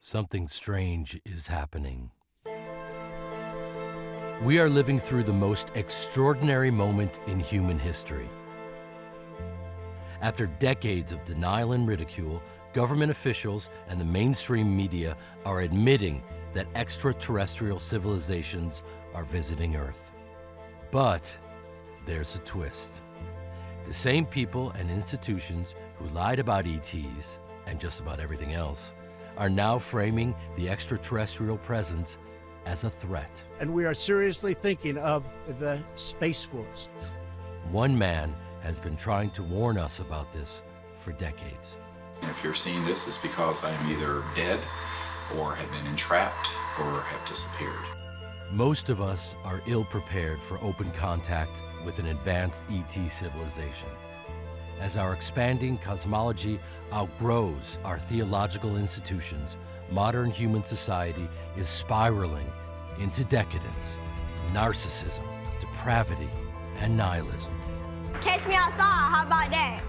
Something strange is happening. We are living through the most extraordinary moment in human history. After decades of denial and ridicule, government officials and the mainstream media are admitting that extraterrestrial civilizations are visiting Earth. But there's a twist. The same people and institutions who lied about ETs, and just about everything else, are now framing the extraterrestrial presence as a threat. And we are seriously thinking of the Space Force. One man has been trying to warn us about this for decades. If you're seeing this, it's because I am either dead or have been entrapped or have disappeared. Most of us are ill-prepared for open contact with an advanced ET civilization. As our expanding cosmology outgrows our theological institutions, modern human society is spiraling into decadence, narcissism, depravity, and nihilism. Catch me outside, how about that?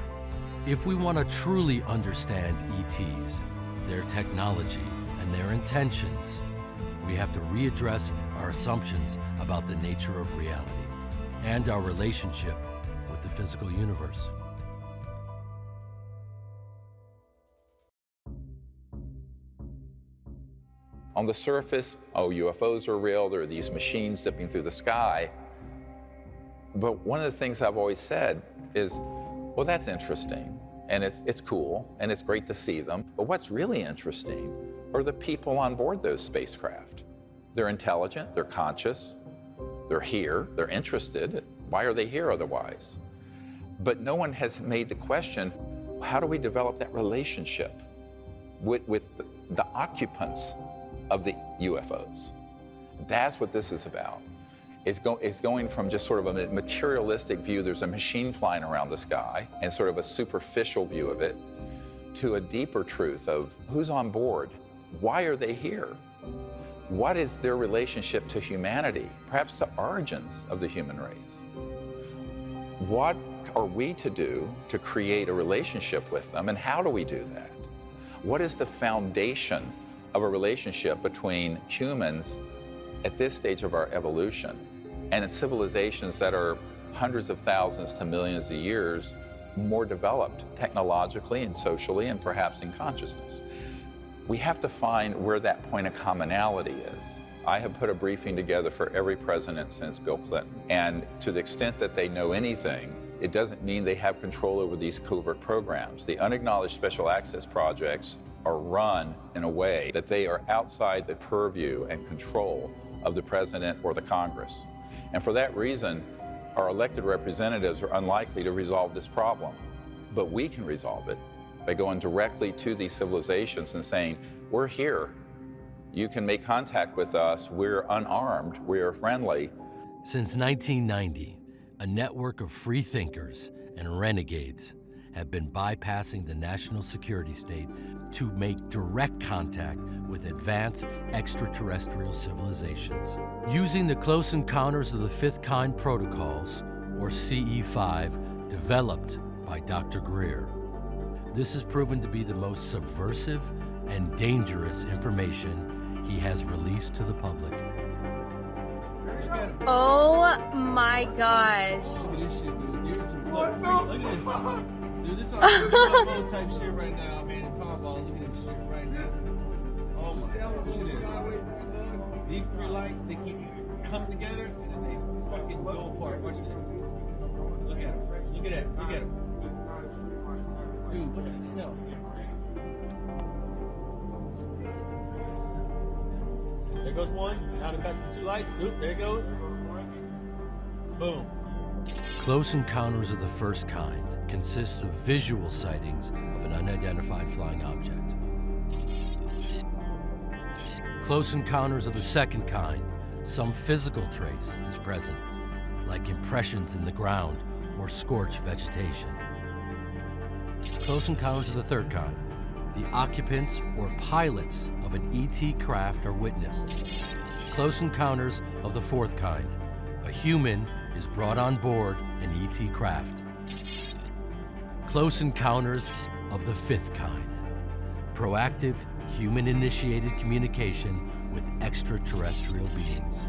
If we want to truly understand ETs, their technology, and their intentions, we have to readdress our assumptions about the nature of reality and our relationship with the physical universe. On the surface, UFOs are real, there are these machines zipping through the sky. But one of the things I've always said is, well, that's interesting, and it's cool, and it's great to see them. But what's really interesting are the people on board those spacecraft. They're intelligent, they're conscious, they're here, they're interested. Why are they here otherwise? But no one has made the question, how do we develop that relationship with the occupants of the UFOs? That's what this is about. It's going from just sort of a materialistic view, there's a machine flying around the sky, and sort of a superficial view of it, to a deeper truth of who's on board, why are they here? What is their relationship to humanity, perhaps the origins of the human race? What are we to do to create a relationship with them, and how do we do that? What is the foundation of a relationship between humans at this stage of our evolution and civilizations that are hundreds of thousands to millions of years more developed technologically and socially and perhaps in consciousness? We have to find where that point of commonality is. I have put a briefing together for every president since Bill Clinton, and to the extent that they know anything, it doesn't mean they have control over these covert programs. The unacknowledged special access projects are run in a way that they are outside the purview and control of the president or the Congress. And for that reason, our elected representatives are unlikely to resolve this problem. But we can resolve it by going directly to these civilizations and saying, we're here. You can make contact with us. We're unarmed. We're friendly. Since 1990, a network of free thinkers and renegades have been bypassing the national security state to make direct contact with advanced extraterrestrial civilizations. Using the Close Encounters of the Fifth Kind protocols, or CE5, developed by Dr. Greer. This has proven to be the most subversive and dangerous information he has released to the public. Oh my gosh. Look at this shit, dude. Give us some look. Look at this. Dude, this is like type shit right now, man. Talk about look at this shit right now. Oh my god, look at this. These three lights, they keep coming together and then they fucking go apart. Watch this. Look at them. Look at that. Look at them. Dude, look at it. No. There goes one. Now they've got the two lights. Oop, there it goes. Boom. Close Encounters of the First Kind consists of visual sightings of an unidentified flying object. Close Encounters of the Second Kind, some physical trace is present, like impressions in the ground or scorched vegetation. Close Encounters of the Third Kind, the occupants or pilots of an ET craft are witnessed. Close Encounters of the Fourth Kind, a human is brought on board an ET craft. Close Encounters of the Fifth Kind, proactive human-initiated communication with extraterrestrial beings.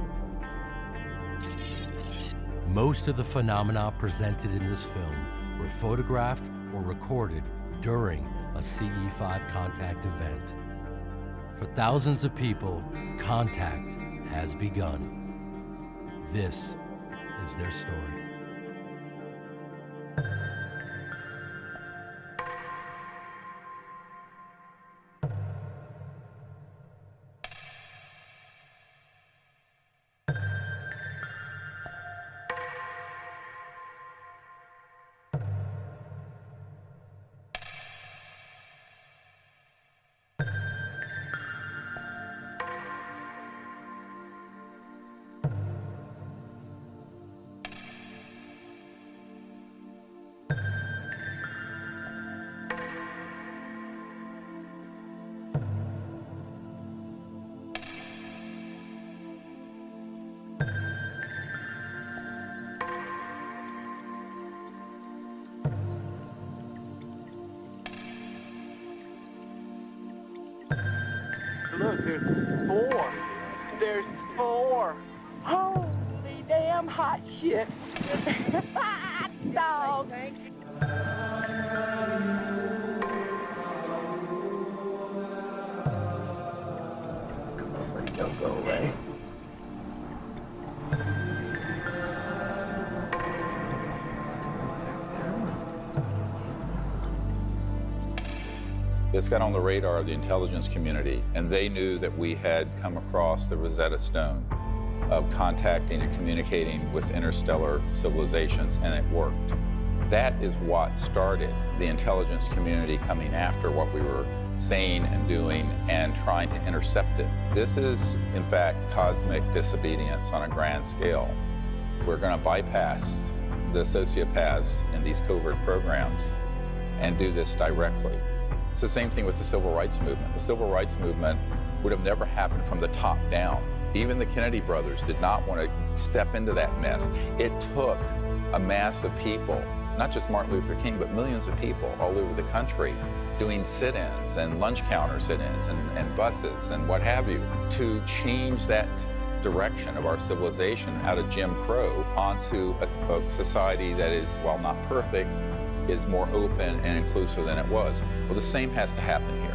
Most of the phenomena presented in this film were photographed or recorded during a CE5 contact event. For thousands of people, contact has begun. This is their story. Look, there's four. There's four. Holy damn hot shit. Hot dog. Come on, buddy, don't go away. This got on the radar of the intelligence community, and they knew that we had come across the Rosetta Stone of contacting and communicating with interstellar civilizations, and it worked. That is what started the intelligence community coming after what we were saying and doing and trying to intercept it. This is, in fact, cosmic disobedience on a grand scale. We're going to bypass the sociopaths in these covert programs and do this directly. It's the same thing with the civil rights movement. The civil rights movement would have never happened from the top down. Even the Kennedy brothers did not want to step into that mess. It took a mass of people, not just Martin Luther King, but millions of people all over the country doing sit-ins and lunch counter sit-ins and buses and what have you to change that direction of our civilization out of Jim Crow onto a society that is, while not perfect, is more open and inclusive than it was. Well, the same has to happen here.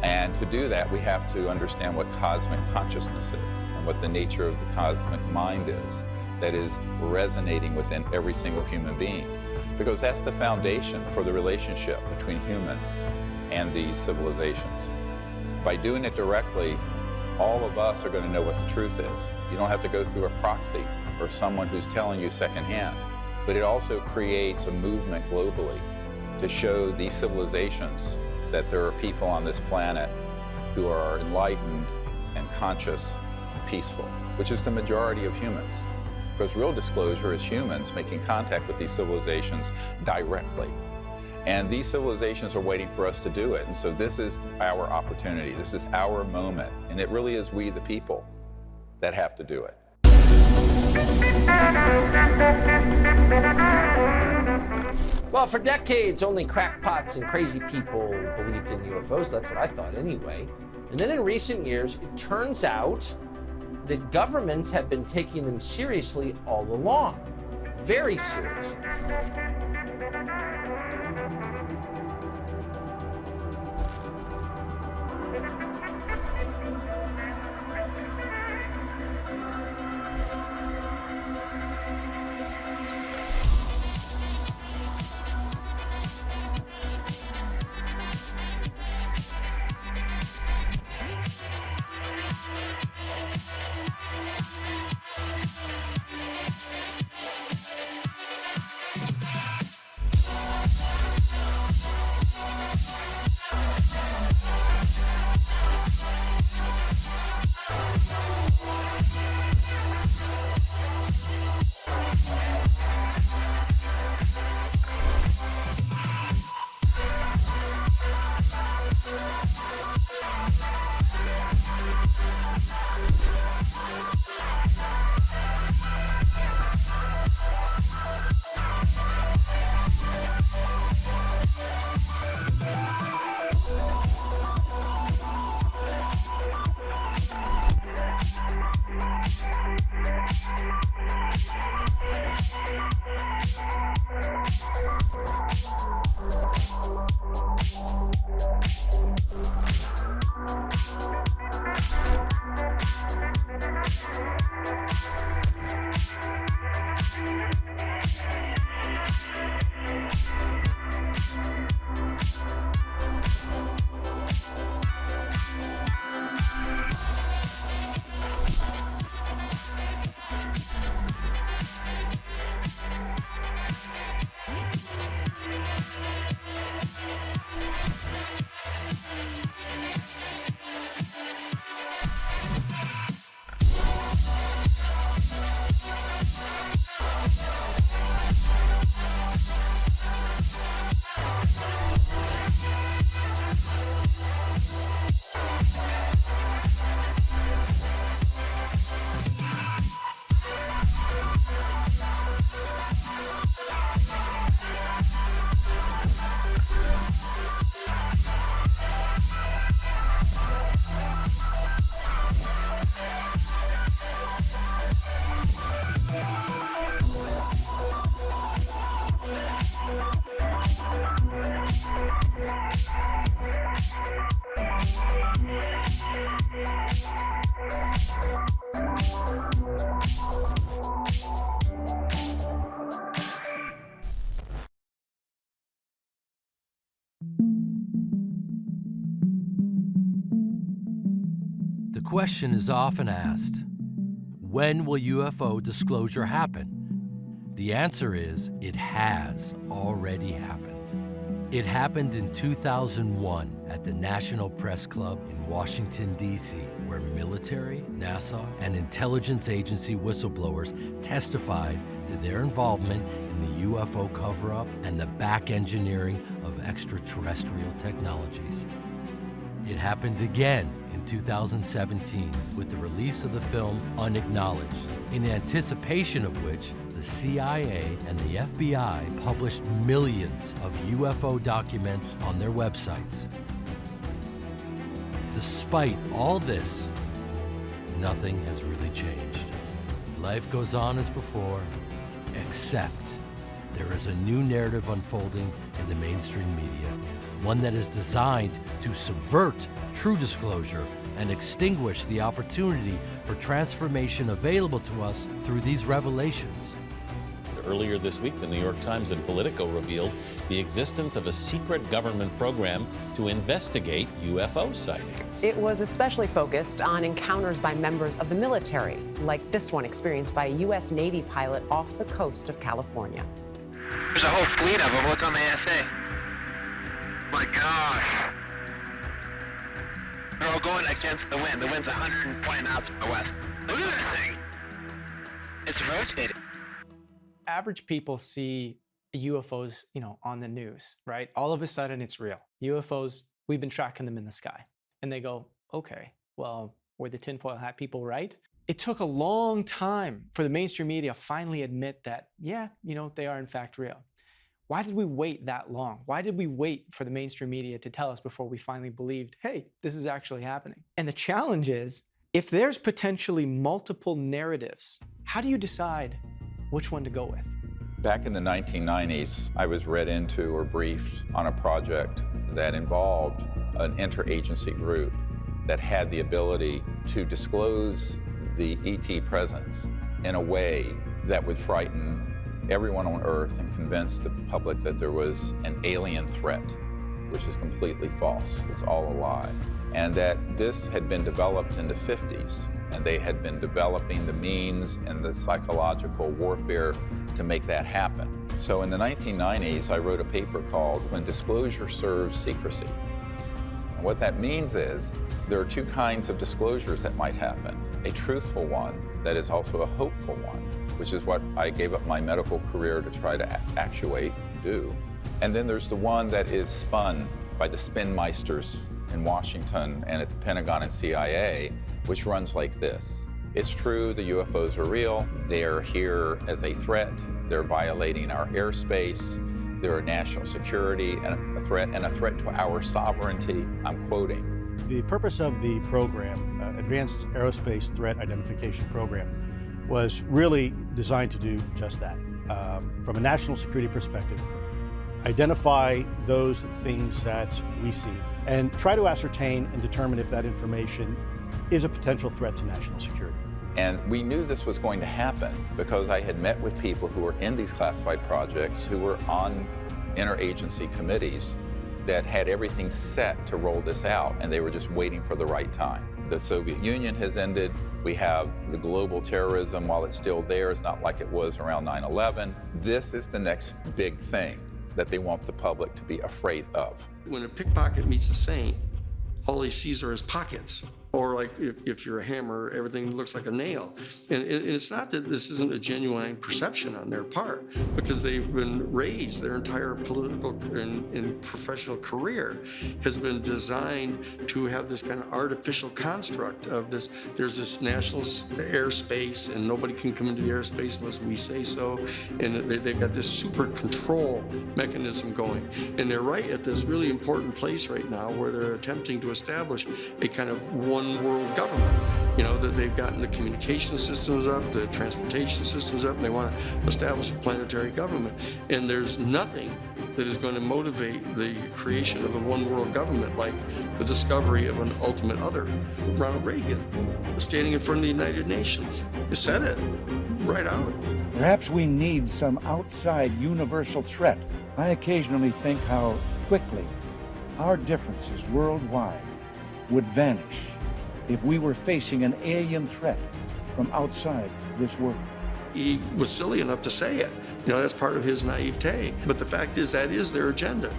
And to do that, we have to understand what cosmic consciousness is and what the nature of the cosmic mind is that is resonating within every single human being. Because that's the foundation for the relationship between humans and these civilizations. By doing it directly, all of us are going to know what the truth is. You don't have to go through a proxy or someone who's telling you secondhand. But it also creates a movement globally to show these civilizations that there are people on this planet who are enlightened and conscious and peaceful, which is the majority of humans. Because real disclosure is humans making contact with these civilizations directly. And these civilizations are waiting for us to do it. And so this is our opportunity. This is our moment. And it really is we, the people, that have to do it. Well, for decades, only crackpots and crazy people believed in UFOs. That's what I thought anyway. And then in recent years, it turns out that governments have been taking them seriously all along. Very seriously. question is often asked, when will UFO disclosure happen? The answer is, it has already happened. It happened in 2001 at the National Press Club in Washington, D.C., where military, NASA, and intelligence agency whistleblowers testified to their involvement in the UFO cover-up and the back engineering of extraterrestrial technologies. It happened again in 2017 with the release of the film Unacknowledged, in anticipation of which the CIA and the FBI published millions of UFO documents on their websites. Despite all this, nothing has really changed. Life goes on as before, except there is a new narrative unfolding in the mainstream media, one that is designed to subvert true disclosure and extinguish the opportunity for transformation available to us through these revelations. Earlier this week, the New York Times and Politico revealed the existence of a secret government program to investigate UFO sightings. It was especially focused on encounters by members of the military, like this one experienced by a U.S. Navy pilot off the coast of California. There's a whole fleet of them. Look on the ASA. My gosh. They're all going against the wind. The wind's 120 knots from the west. Look at that thing. It's rotating. Average people see UFOs, on the news, right? All of a sudden it's real. UFOs, we've been tracking them in the sky. And they go, okay, well, were the tinfoil hat people right? It took a long time for the mainstream media to finally admit that, yeah, they are in fact real. Why did we wait that long? Why did we wait for the mainstream media to tell us before we finally believed, hey, this is actually happening? And the challenge is, if there's potentially multiple narratives, how do you decide which one to go with? Back in the 1990s, I was read into or briefed on a project that involved an interagency group that had the ability to disclose the ET presence in a way that would frighten everyone on Earth and convince the public that there was an alien threat, which is completely false. It's all a lie. And that this had been developed in the 50s, and they had been developing the means and the psychological warfare to make that happen. So in the 1990s, I wrote a paper called When Disclosure Serves Secrecy. And what that means is there are two kinds of disclosures that might happen. A truthful one that is also a hopeful one, which is what I gave up my medical career to try to actuate, do. And then there's the one that is spun by the spin meisters in Washington and at the Pentagon and CIA, which runs like this. It's true, the UFOs are real. They're here as a threat. They're violating our airspace. They're a national security and a threat to our sovereignty. I'm quoting. The purpose of the program, Advanced Aerospace Threat Identification Program, was really designed to do just that. From a national security perspective, identify those things that we see and try to ascertain and determine if that information is a potential threat to national security. And we knew this was going to happen because I had met with people who were in these classified projects, who were on interagency committees that had everything set to roll this out, and they were just waiting for the right time. The Soviet Union has ended. We have the global terrorism, while it's still there, it's not like it was around 9/11. This is the next big thing that they want the public to be afraid of. When a pickpocket meets a saint, all he sees are his pockets. Or like if you're a hammer, everything looks like a nail. And it's not that this isn't a genuine perception on their part, because they've been raised, their entire political and professional career has been designed to have this kind of artificial construct of this. There's this national airspace and nobody can come into the airspace unless we say so. And they've got this super control mechanism going. And they're right at this really important place right now where they're attempting to establish a kind of one world government. That they've gotten the communication systems up, the transportation systems up, and they want to establish a planetary government. And there's nothing that is going to motivate the creation of a one world government like the discovery of an ultimate other. Ronald Reagan, standing in front of the United Nations, he said it right out. Perhaps we need some outside universal threat. I occasionally think how quickly our differences worldwide would vanish if we were facing an alien threat from outside this world. He was silly enough to say it. You know, that's part of his naivete. But the fact is, that is their agenda.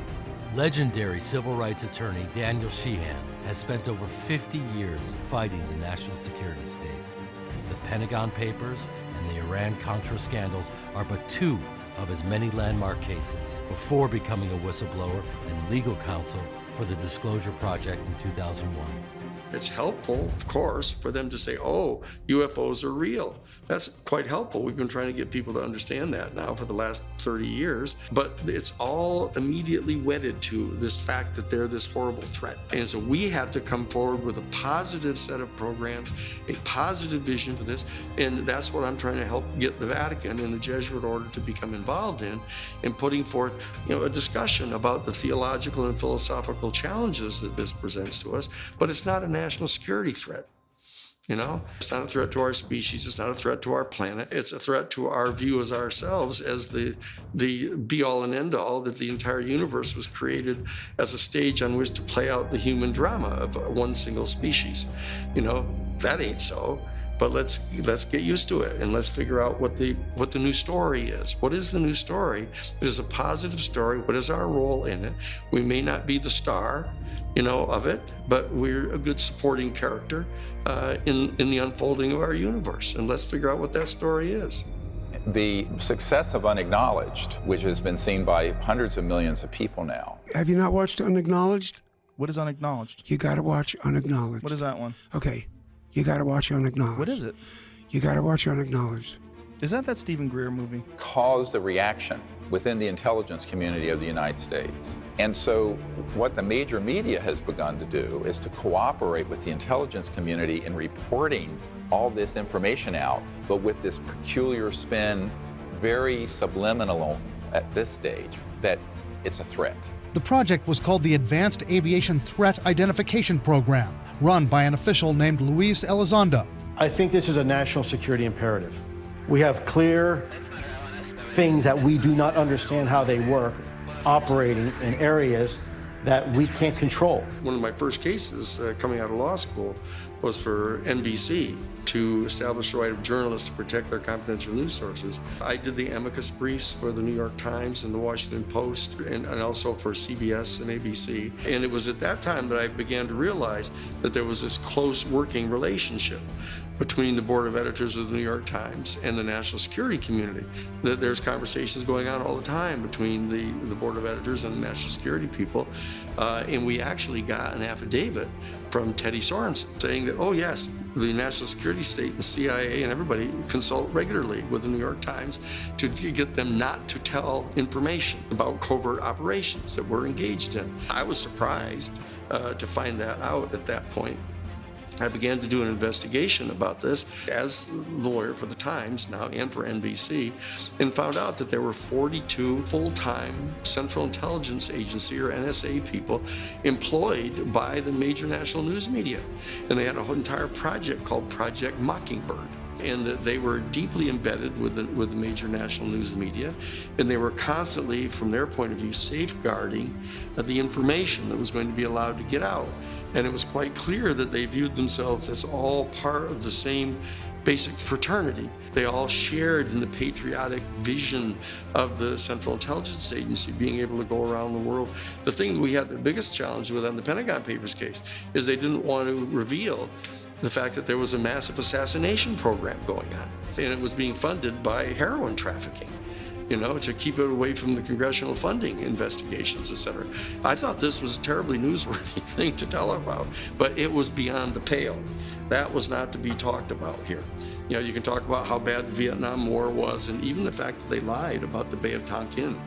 Legendary civil rights attorney Daniel Sheehan has spent over 50 years fighting the national security state. The Pentagon Papers and the Iran-Contra scandals are but two of his many landmark cases before becoming a whistleblower and legal counsel for the Disclosure Project in 2001. It's helpful, of course, for them to say, oh, UFOs are real. That's quite helpful. We've been trying to get people to understand that now for the last 30 years. But it's all immediately wedded to this fact that they're this horrible threat. And so we have to come forward with a positive set of programs, a positive vision for this. And that's what I'm trying to help get the Vatican and the Jesuit order to become involved in putting forth, a discussion about the theological and philosophical challenges that this presents to us. But it's not a national security threat. It's not a threat to our species. It's not a threat to our planet. It's a threat to our view as ourselves as the be-all and end-all, that the entire universe was created as a stage on which to play out the human drama of one single species. That ain't so. But let's get used to it, and let's figure out what the new story is. What is the new story? It is a positive story. What is our role in it? We may not be the star, of it, but we're a good supporting character in the unfolding of our universe. And let's figure out what that story is. The success of Unacknowledged, which has been seen by hundreds of millions of people now. Have you not watched Unacknowledged? What is Unacknowledged? You got to watch Unacknowledged. What is that one? Okay, you got to watch Unacknowledged. What is it? You got to watch Unacknowledged. Is that Stephen Greer movie? Caused a reaction within the intelligence community of the United States. And so what the major media has begun to do is to cooperate with the intelligence community in reporting all this information out, but with this peculiar spin, very subliminal at this stage, that it's a threat. The project was called the Advanced Aviation Threat Identification Program, run by an official named Luis Elizondo. I think this is a national security imperative. We have clear things that we do not understand how they work, operating in areas that we can't control. One of my first cases coming out of law school was for NBC to establish the right of journalists to protect their confidential news sources. I did the amicus briefs for the New York Times and the Washington Post, and also for CBS and ABC. And it was at that time that I began to realize that there was this close working relationship between the board of editors of the New York Times and the national security community. That there's conversations going on all the time between the board of editors and the national security people. And we actually got an affidavit from Teddy Sorensen saying that, oh yes, the national security state and CIA and everybody consult regularly with the New York Times to get them not to tell information about covert operations that we're engaged in. I was surprised to find that out at that point. I began to do an investigation about this as the lawyer for the Times now and for NBC, and found out that there were 42 full-time Central Intelligence Agency or NSA people employed by the major national news media. And they had a whole entire project called Project Mockingbird. And that they were deeply embedded with the major national news media, and they were constantly, from their point of view, safeguarding the information that was going to be allowed to get out. And it was quite clear that they viewed themselves as all part of the same basic fraternity. They all shared in the patriotic vision of the Central Intelligence Agency, being able to go around the world. The thing that we had the biggest challenge with on the Pentagon Papers case is they didn't want to reveal the fact that there was a massive assassination program going on, and it was being funded by heroin trafficking, to keep it away from the congressional funding investigations, etc. I thought this was a terribly newsworthy thing to tell about, but it was beyond the pale. That was not to be talked about here. You can talk about how bad the Vietnam War was, and even the fact that they lied about the Bay of Tonkin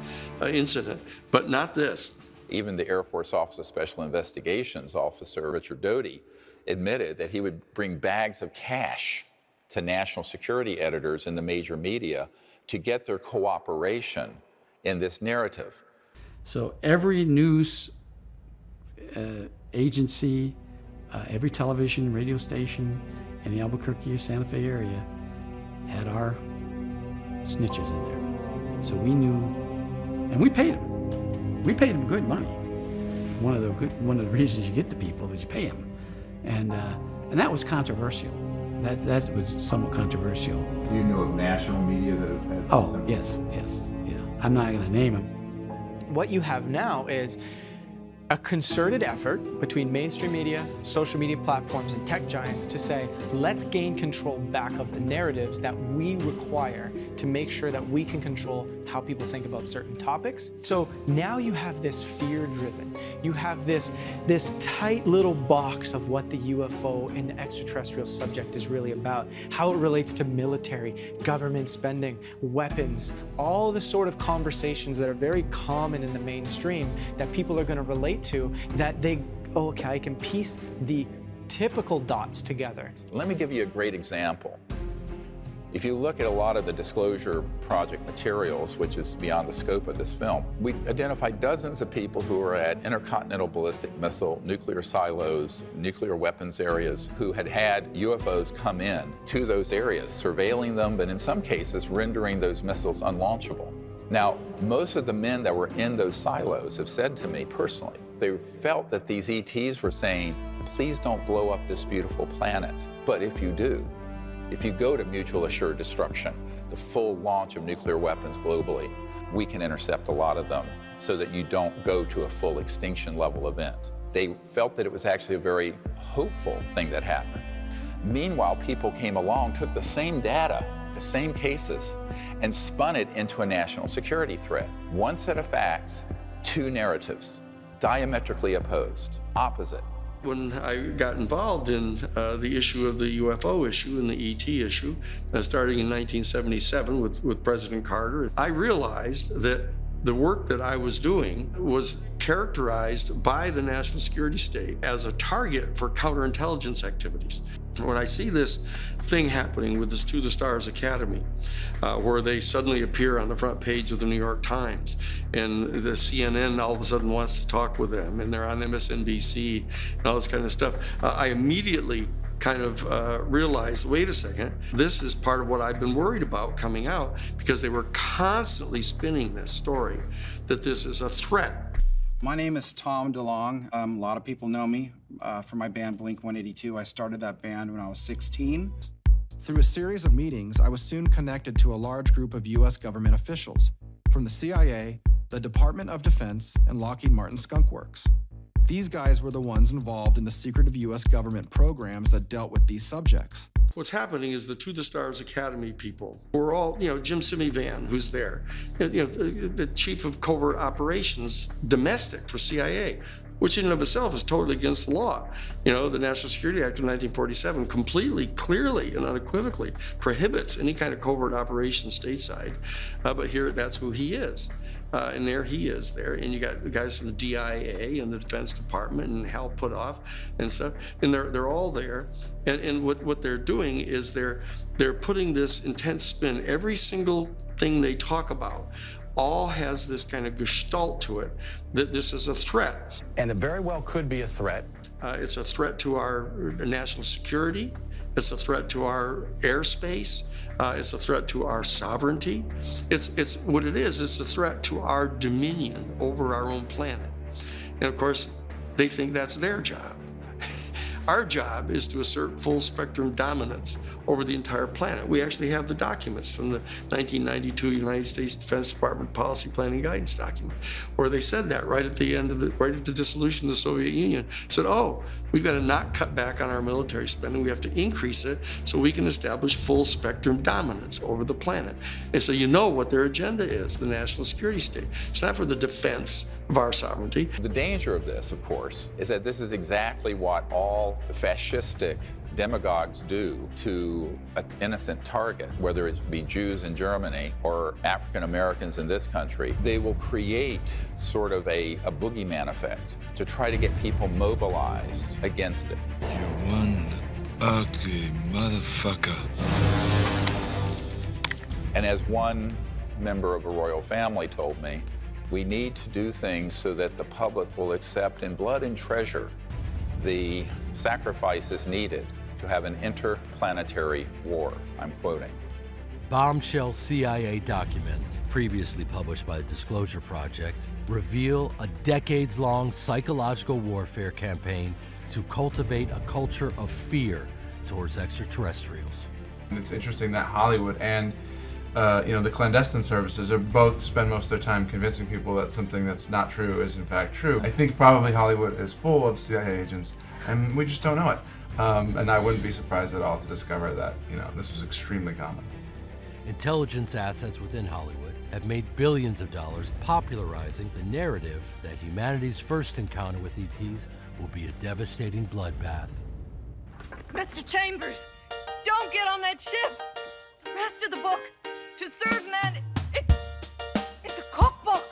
incident, but not this. Even the Air Force Office of Special Investigations officer, Richard Doty, admitted that he would bring bags of cash to national security editors in the major media to get their cooperation in this narrative. So every news agency, every television, radio station in the Albuquerque or Santa Fe area had our snitches in there. So we knew, and we paid them. We paid them good money. One of the reasons you get the people is you pay them. And And that was controversial. That was somewhat controversial. Do you know of national media that have had Oh, yes, yeah. I'm not going to name them. What you have now is a concerted effort between mainstream media, social media platforms, and tech giants to say, let's gain control back of the narratives that we require to make sure that we can control how people think about certain topics. So now you have this fear-driven, you have this tight little box of what the UFO and the extraterrestrial subject is really about, how it relates to military, government spending, weapons, all the sort of conversations that are very common in the mainstream that people are going to relate to, that they, oh, okay, I can piece the typical dots together. Let me give you a great example. If you look at a lot of the disclosure project materials, which is beyond the scope of this film, we identified dozens of people who were at intercontinental ballistic missile, nuclear silos, nuclear weapons areas, who had UFOs come in to those areas, surveilling them, but in some cases rendering those missiles unlaunchable. Now, most of the men that were in those silos have said to me personally, they felt that these ETs were saying, please don't blow up this beautiful planet. But if you do, if you go to mutual assured destruction, the full launch of nuclear weapons globally, we can intercept a lot of them so that you don't go to a full extinction level event. They felt that it was actually a very hopeful thing that happened. Meanwhile, people came along, took the same data, the same cases, and spun it into a national security threat. One set of facts, two narratives, diametrically opposed, opposite. When I got involved in the issue of the UFO issue and the ET issue, starting in 1977 with President Carter, I realized that the work that I was doing was characterized by the national security state as a target for counterintelligence activities. When I see this thing happening with this To the Stars Academy, where they suddenly appear on the front page of the New York Times, and the CNN all of a sudden wants to talk with them, and they're on MSNBC and all this kind of stuff, I immediately kind of realized, wait a second, this is part of what I've been worried about coming out, because they were constantly spinning this story that this is a threat. My name is Tom DeLong. A lot of people know me from my band Blink-182. I started that band when I was 16. Through a series of meetings, I was soon connected to a large group of U.S. government officials from the CIA, the Department of Defense, and Lockheed Martin Skunk Works. These guys were the ones involved in the secretive U.S. government programs that dealt with these subjects. What's happening is the To the Stars Academy people, we're all, Jim Simivan, who's there, the chief of covert operations, domestic for CIA, which in and of itself is totally against the law. The National Security Act of 1947 completely, clearly, and unequivocally prohibits any kind of covert operation stateside. But here, that's who he is. And there he is there, and you got the guys from the DIA and the Defense Department and Hal Puthoff and stuff, and they're all there, and what they're doing is they're putting this intense spin. Every single thing they talk about all has this kind of gestalt to it, that this is a threat. And it very well could be a threat. It's a threat to our national security. It's a threat to our airspace. It's a threat to our sovereignty. It's what it is. It's a threat to our dominion over our own planet. And of course, they think that's their job. Our job is to assert full spectrum dominance over the entire planet. We actually have the documents from the 1992 United States Defense Department Policy Planning Guidance document, where they said that right at the dissolution of the Soviet Union, said, oh, we've got to not cut back on our military spending. We have to increase it so we can establish full spectrum dominance over the planet. And so you know what their agenda is, the national security state. It's not for the defense of our sovereignty. The danger of this, of course, is that this is exactly what all fascistic demagogues do to an innocent target, whether it be Jews in Germany or African Americans in this country. They will create sort of a boogeyman effect to try to get people mobilized against it. You're one ugly motherfucker. And as one member of a royal family told me, we need to do things so that the public will accept in blood and treasure the sacrifices needed to have an interplanetary war. I'm quoting. Bombshell CIA documents, previously published by the Disclosure Project, reveal a decades-long psychological warfare campaign to cultivate a culture of fear towards extraterrestrials. And it's interesting that Hollywood and the clandestine services are both spend most of their time convincing people that something that's not true is in fact true. I think probably Hollywood is full of CIA agents, and we just don't know it. And I wouldn't be surprised at all to discover that this was extremely common. Intelligence assets within Hollywood have made billions of dollars popularizing the narrative that humanity's first encounter with ETs will be a devastating bloodbath. Mr. Chambers, don't get on that ship. The rest of the book, to serve man, it's a cookbook.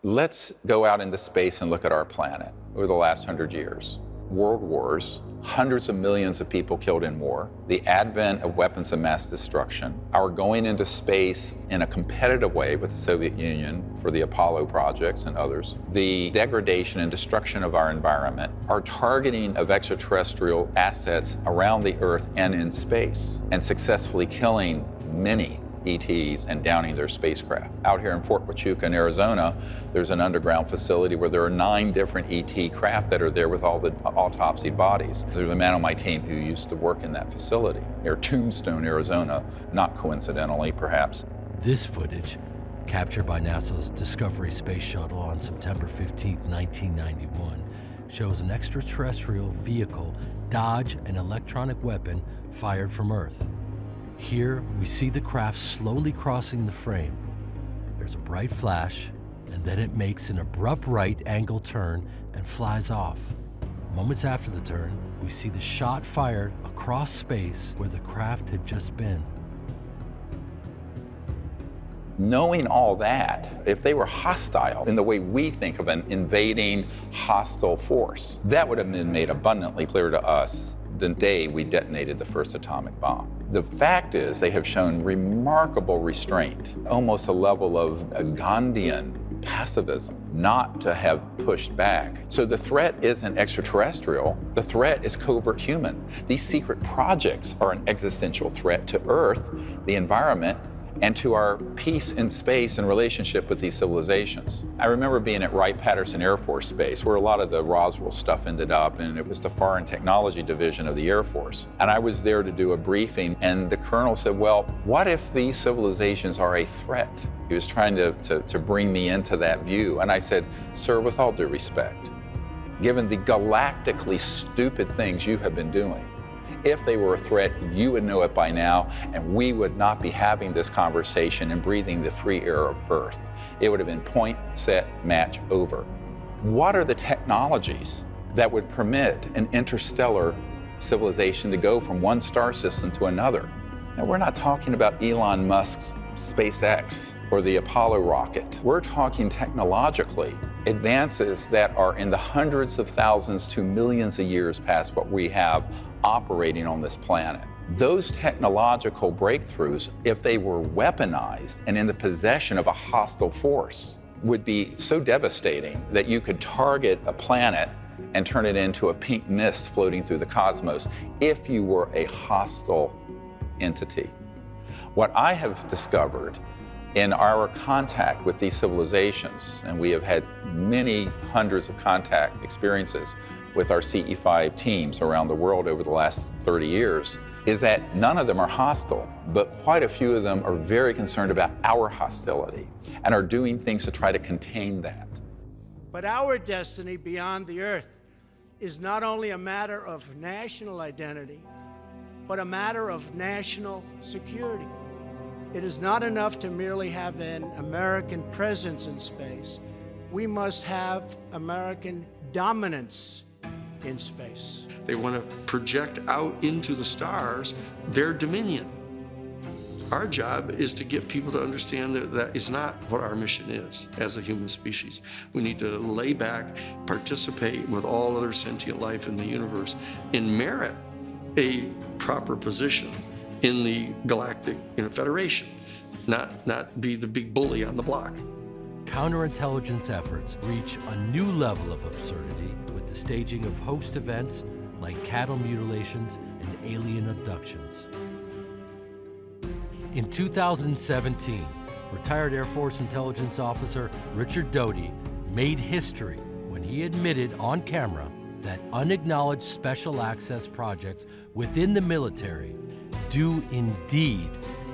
Let's go out into space and look at our planet over the last 100 years. World wars, hundreds of millions of people killed in war, the advent of weapons of mass destruction, our going into space in a competitive way with the Soviet Union for the Apollo projects and others, the degradation and destruction of our environment, our targeting of extraterrestrial assets around the Earth and in space, and successfully killing many ETs and downing their spacecraft. Out here in Fort Huachuca in Arizona, there's an underground facility where there are 9 different ET craft that are there with all the autopsied bodies. There's a man on my team who used to work in that facility near Tombstone, Arizona, not coincidentally, perhaps. This footage, captured by NASA's Discovery Space Shuttle on September 15, 1991, shows an extraterrestrial vehicle dodge an electronic weapon fired from Earth. Here, we see the craft slowly crossing the frame. There's a bright flash, and then it makes an abrupt right-angle turn and flies off. Moments after the turn, we see the shot fired across space where the craft had just been. Knowing all that, if they were hostile in the way we think of an invading hostile force, that would have been made abundantly clear to us the day we detonated the first atomic bomb. The fact is they have shown remarkable restraint, almost a level of a Gandhian pacifism, not to have pushed back. So the threat isn't extraterrestrial, the threat is covert human. These secret projects are an existential threat to Earth, the environment, and to our peace in space and relationship with these civilizations. I remember being at Wright-Patterson Air Force Base, where a lot of the Roswell stuff ended up, and it was the Foreign Technology Division of the Air Force. And I was there to do a briefing, and the colonel said, well, what if these civilizations are a threat? He was trying to bring me into that view. And I said, sir, with all due respect, given the galactically stupid things you have been doing, if they were a threat, you would know it by now, and we would not be having this conversation and breathing the free air of Earth. It would have been point, set, match, over. What are the technologies that would permit an interstellar civilization to go from one star system to another? Now, we're not talking about Elon Musk's SpaceX or the Apollo rocket. We're talking technologically advances that are in the hundreds of thousands to millions of years past what we have operating on this planet. Those technological breakthroughs, if they were weaponized and in the possession of a hostile force, would be so devastating that you could target a planet and turn it into a pink mist floating through the cosmos if you were a hostile entity. What I have discovered in our contact with these civilizations, and we have had many hundreds of contact experiences with our CE5 teams around the world over the last 30 years, is that none of them are hostile, but quite a few of them are very concerned about our hostility and are doing things to try to contain that. But our destiny beyond the Earth is not only a matter of national identity, but a matter of national security. It is not enough to merely have an American presence in space. We must have American dominance in space. They want to project out into the stars their dominion. Our job is to get people to understand that that is not what our mission is as a human species. We need to lay back, participate with all other sentient life in the universe, and merit a proper position in the galactic federation, not be the big bully on the block. Counterintelligence efforts reach a new level of absurdity with the staging of host events like cattle mutilations and alien abductions. In 2017, retired Air Force intelligence officer Richard Doty made history when he admitted on camera that unacknowledged special access projects within the military do indeed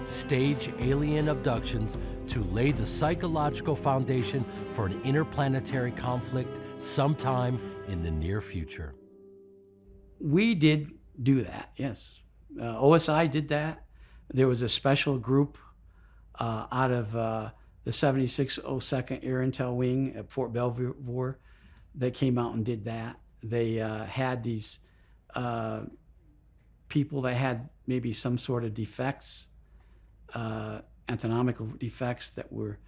stage alien abductions to lay the psychological foundation for an interplanetary conflict sometime in the near future. We did do that, yes. OSI did that. There was a special group out of the 7602nd Air Intel Wing at Fort Belvoir that came out and did that. They had these people that had maybe some sort of defects, anatomical defects that were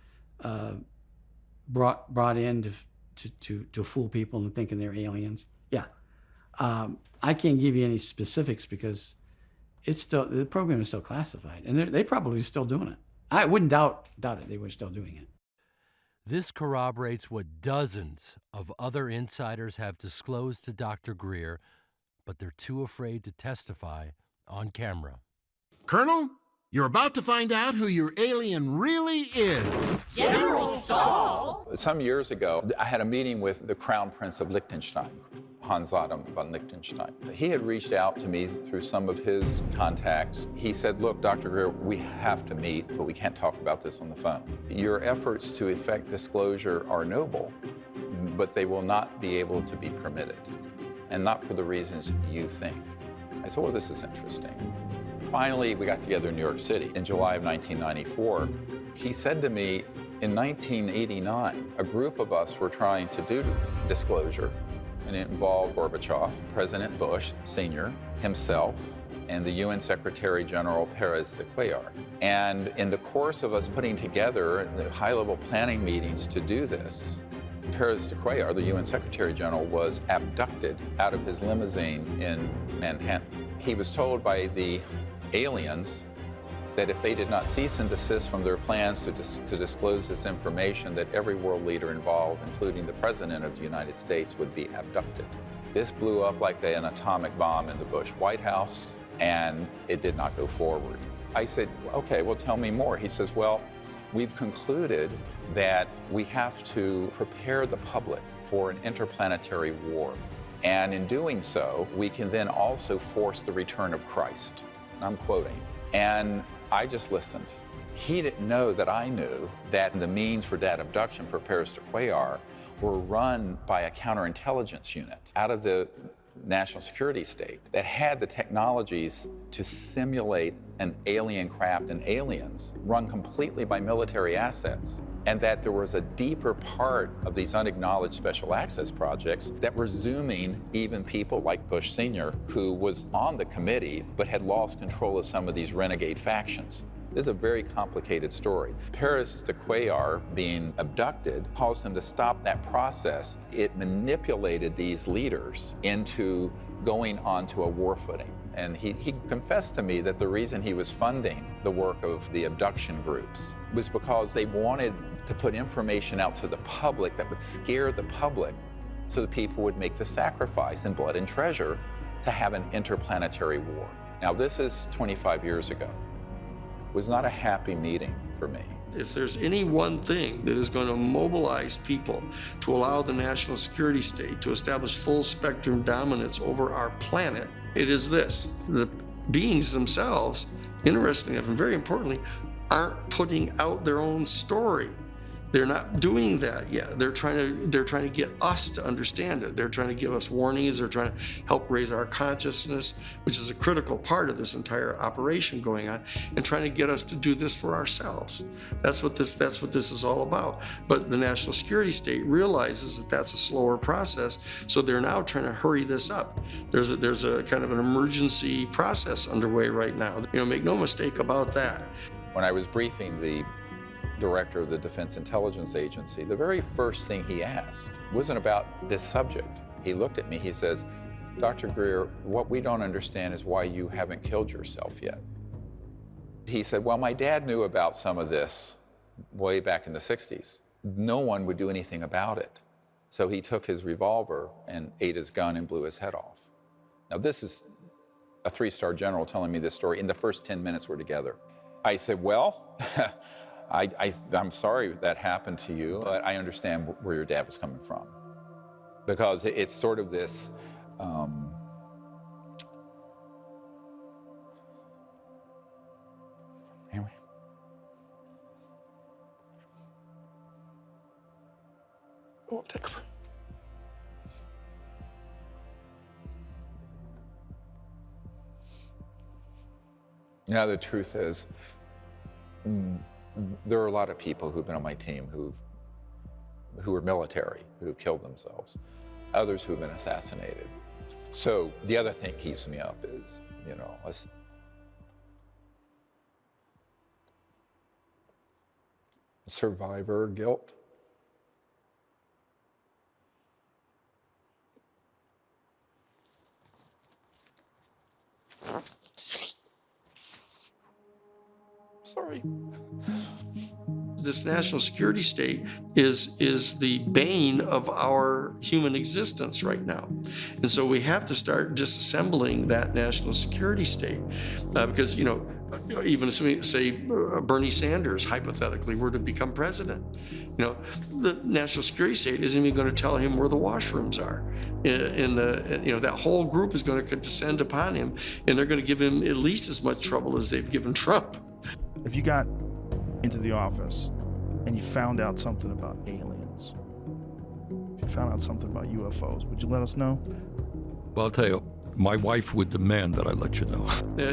brought in to fool people into thinking they're aliens. Yeah. I can't give you any specifics because the program is still classified, and they probably still doing it. I wouldn't doubt it. They were still doing it. This corroborates what dozens of other insiders have disclosed to Dr. Greer, but they're too afraid to testify on camera. Colonel, you're about to find out who your alien really is. General Stahl! Some years ago, I had a meeting with the Crown Prince of Liechtenstein, Hans Adam von Liechtenstein. He had reached out to me through some of his contacts. He said, look, Dr. Greer, we have to meet, but we can't talk about this on the phone. Your efforts to effect disclosure are noble, but they will not be able to be permitted, and not for the reasons you think. I said, well, this is interesting. Finally, we got together in New York City in July of 1994. He said to me, in 1989, a group of us were trying to do disclosure, and it involved Gorbachev, President Bush Sr., himself, and the UN Secretary General Pérez de Cuellar. And in the course of us putting together the high-level planning meetings to do this, Pérez de Cuellar, the UN Secretary General, was abducted out of his limousine in Manhattan. He was told by the aliens that if they did not cease and desist from their plans to disclose this information, that every world leader involved, including the President of the United States, would be abducted. This blew up like an atomic bomb in the Bush White House, and it did not go forward. I said, okay, well, tell me more. He says, well, we've concluded that we have to prepare the public for an interplanetary war. And in doing so, we can then also force the return of Christ. And I'm quoting. And I just listened. He didn't know that I knew that the means for that abduction for Pérez de Cuellar were run by a counterintelligence unit out of the national security state that had the technologies to simulate an alien craft and aliens run completely by military assets, and that there was a deeper part of these unacknowledged special access projects that were zooming even people like Bush Sr., who was on the committee but had lost control of some of these renegade factions. This is a very complicated story. Pérez de Cuellar being abducted caused him to stop that process. It manipulated these leaders into going onto a war footing. And he confessed to me that the reason he was funding the work of the abduction groups was because they wanted to put information out to the public that would scare the public so that people would make the sacrifice in blood and treasure to have an interplanetary war. Now, this is 25 years ago. It was not a happy meeting for me. If there's any one thing that is going to mobilize people to allow the national security state to establish full spectrum dominance over our planet, it is this. The beings themselves, interestingly and very importantly, aren't putting out their own story. They're not doing that yet. They're trying to get us to understand it. They're trying to give us warnings. They're trying to help raise our consciousness, which is a critical part of this entire operation going on, and trying to get us to do this for ourselves. That's what this is all about. But the national security state realizes that that's a slower process, so they're now trying to hurry this up. There's a kind of an emergency process underway right now. Make no mistake about that. When I was briefing the director of the Defense Intelligence Agency, the very first thing he asked wasn't about this subject. He looked at me, he says, Dr. Greer, what we don't understand is why you haven't killed yourself yet. He said, well, my dad knew about some of this way back in the 60s. No one would do anything about it. So he took his revolver and ate his gun and blew his head off. Now this is a 3-star general telling me this story in the first 10 minutes we're together. I said, well, I'm sorry that happened to you, but I understand where your dad was coming from. Because it's sort of this, anyway. Oh, take a breath. Now the truth is, there are a lot of people who've been on my team who are military, who've killed themselves, others who've been assassinated. So the other thing that keeps me up is, you know, survivor guilt. Sorry. This national security state is the bane of our human existence right now. And so we have to start disassembling that national security state because, you know, even assuming, say, Bernie Sanders hypothetically were to become president, you know, the national security state isn't even going to tell him where the washrooms are. You know, that whole group is going to descend upon him, and they're going to give him at least as much trouble as they've given Trump. If you got into the office and you found out something about aliens, if you found out something about UFOs, would you let us know? Well, I'll tell you, my wife would demand that I let you know.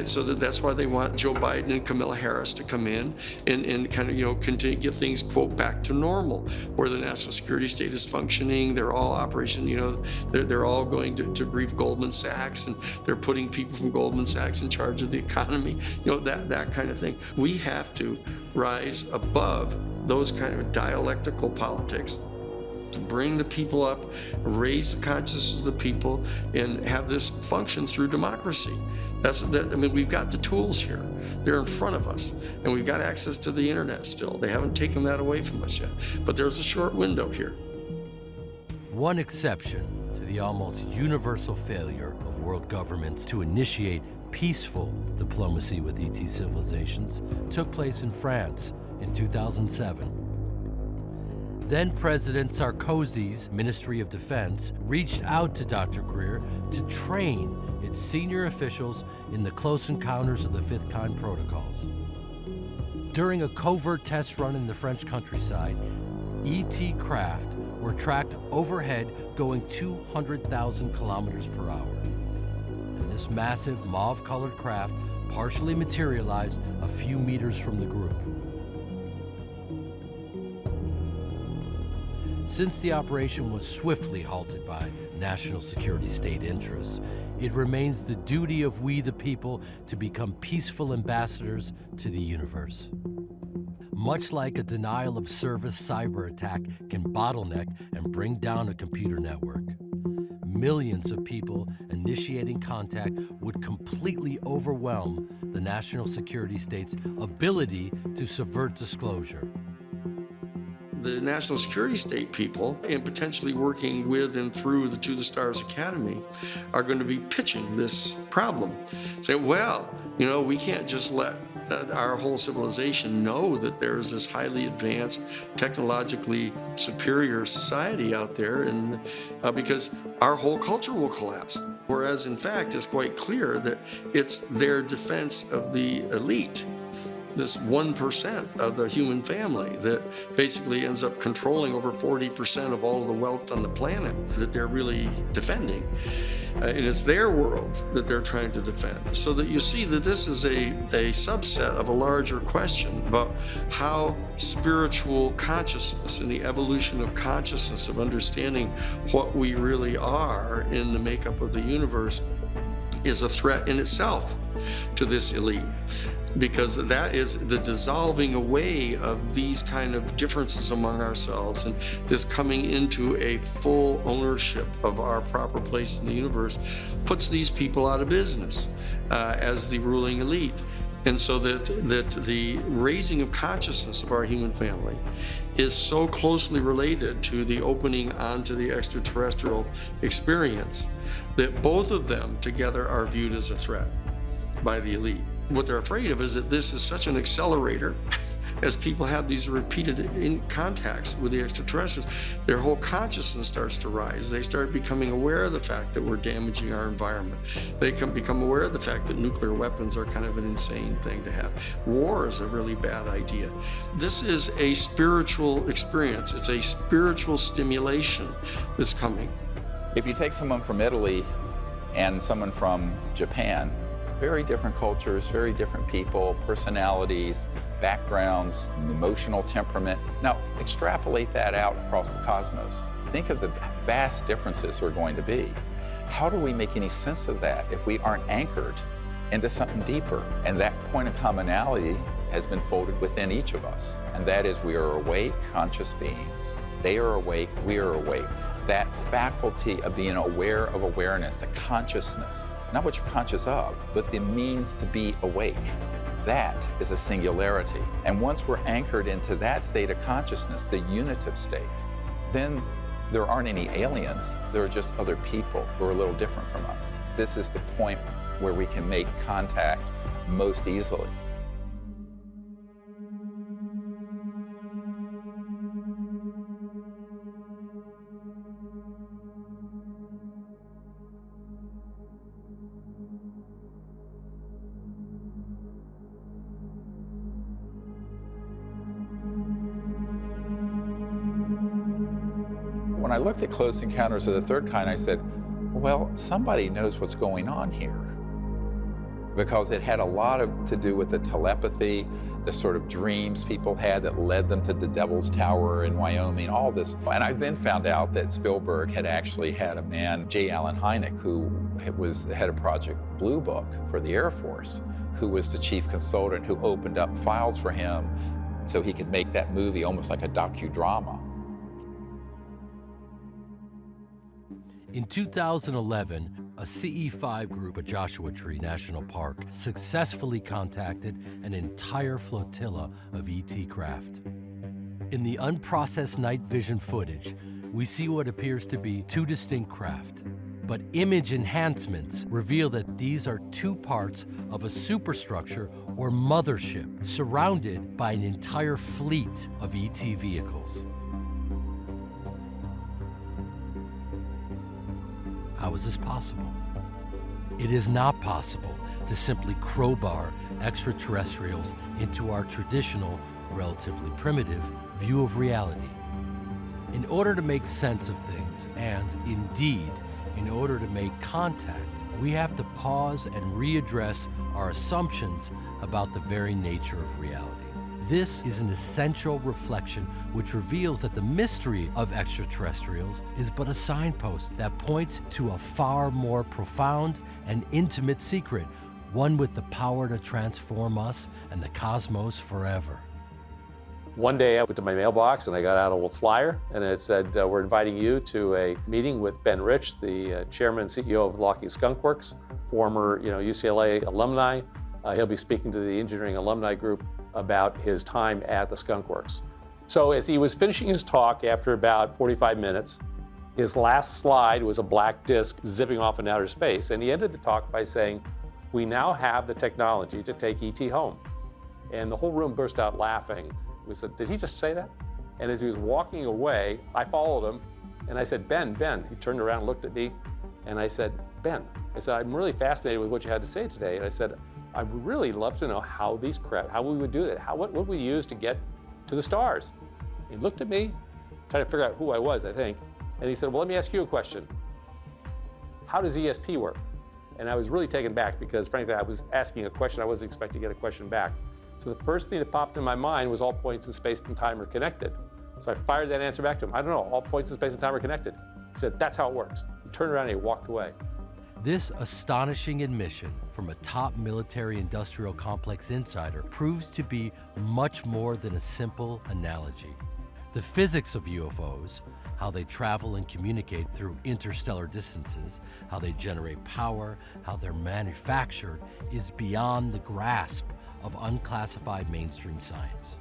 So that's why they want Joe Biden and Kamala Harris to come in and kind of, you know, continue to get things, quote, back to normal, where the national security state is functioning. They're all operation, you know, they're all going to brief Goldman Sachs, and they're putting people from Goldman Sachs in charge of the economy, you know, that kind of thing. We have to rise above those kind of dialectical politics. Bring the people up, raise the consciousness of the people, and have this function through democracy. I mean, we've got the tools here. They're in front of us, and we've got access to the internet still. They haven't taken that away from us yet, but there's a short window here. One exception to the almost universal failure of world governments to initiate peaceful diplomacy with ET civilizations took place in France in 2007. Then President Sarkozy's Ministry of Defense reached out to Dr. Greer to train its senior officials in the close encounters of the fifth kind protocols. During a covert test run in the French countryside, ET craft were tracked overhead going 200,000 kilometers per hour. And this massive mauve-colored craft partially materialized a few meters from the group. Since the operation was swiftly halted by national security state interests, it remains the duty of we the people to become peaceful ambassadors to the universe. Much like a denial of service cyber attack can bottleneck and bring down a computer network, millions of people initiating contact would completely overwhelm the national security state's ability to subvert disclosure. The national security state people, and potentially working with and through the To the Stars Academy, are going to be pitching this problem. Say, well, you know, we can't just let our whole civilization know that there's this highly advanced, technologically superior society out there, and because our whole culture will collapse. Whereas, in fact, it's quite clear that it's their defense of the elite, this 1% of the human family that basically ends up controlling over 40% of all of the wealth on the planet that they're really defending. And it's their world that they're trying to defend. So that you see that this is a subset of a larger question about how spiritual consciousness and the evolution of consciousness, of understanding what we really are in the makeup of the universe, is a threat in itself to this elite. because that is the dissolving away of these kind of differences among ourselves, and this coming into a full ownership of our proper place in the universe puts these people out of business as the ruling elite. And so that the raising of consciousness of our human family is so closely related to the opening onto the extraterrestrial experience that both of them together are viewed as a threat by the elite. What they're afraid of is that this is such an accelerator as people have these repeated contacts with the extraterrestrials, their whole consciousness starts to rise. They start becoming aware of the fact that we're damaging our environment. They can become aware of the fact that nuclear weapons are kind of an insane thing to have. War is a really bad idea. This is a spiritual experience. It's a spiritual stimulation that's coming. If you take someone from Italy and someone from Japan, very different cultures, very different people, personalities, backgrounds, emotional temperament. Now, extrapolate that out across the cosmos. Think of the vast differences there are going to be. How do we make any sense of that if we aren't anchored into something deeper? And that point of commonality has been folded within each of us. And that is, we are awake, conscious beings. They are awake, we are awake. That faculty of being aware of awareness, the consciousness, not what you're conscious of, but the means to be awake. That is a singularity. And once we're anchored into that state of consciousness, the unitive state, then there aren't any aliens. There are just other people who are a little different from us. This is the point where we can make contact most easily. When I looked at Close Encounters of the Third Kind, I said, well, somebody knows what's going on here. Because it had a lot to do with the telepathy, the sort of dreams people had that led them to the Devil's Tower in Wyoming, all this. And I then found out that Spielberg had actually had a man, J. Allen Hynek, who was the head of Project Blue Book for the Air Force, who was the chief consultant who opened up files for him so he could make that movie almost like a docudrama. In 2011, a CE5 group at Joshua Tree National Park successfully contacted an entire flotilla of ET craft. In the unprocessed night vision footage, we see what appears to be two distinct craft, but image enhancements reveal that these are two parts of a superstructure or mothership surrounded by an entire fleet of ET vehicles. How is this possible? It is not possible to simply crowbar extraterrestrials into our traditional, relatively primitive view of reality. In order to make sense of things, and indeed, in order to make contact, we have to pause and readdress our assumptions about the very nature of reality. This is an essential reflection which reveals that the mystery of extraterrestrials is but a signpost that points to a far more profound and intimate secret, one with the power to transform us and the cosmos forever. One day I went to my mailbox and I got out a little flyer and it said, we're inviting you to a meeting with Ben Rich, the chairman and CEO of Lockheed Skunk Works, former UCLA alumni. He'll be speaking to the engineering alumni group about his time at the Skunk Works. So as he was finishing his talk after about 45 minutes, his last slide was a black disc zipping off in outer space, and he ended the talk by saying, we now have the technology to take ET home. And the whole room burst out laughing. We said, did he just say that? And as he was walking away, I followed him, and I said, Ben. He turned around and looked at me, and I said, Ben, I'm really fascinated with what you had to say today. And I said, I would really love to know how we would do that. What would we use to get to the stars? He looked at me, trying to figure out who I was, I think. And he said, well, let me ask you a question. How does ESP work? And I was really taken back because, frankly, I was asking a question. I wasn't expecting to get a question back. So the first thing that popped in my mind was all points in space and time are connected. So I fired that answer back to him. I don't know, all points in space and time are connected. He said, that's how it works. He turned around and he walked away. This astonishing admission from a top military-industrial complex insider proves to be much more than a simple analogy. The physics of UFOs, how they travel and communicate through interstellar distances, how they generate power, how they're manufactured, is beyond the grasp of unclassified mainstream science.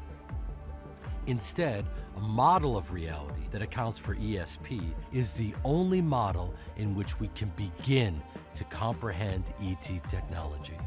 Instead, a model of reality that accounts for ESP is the only model in which we can begin to comprehend ET technology.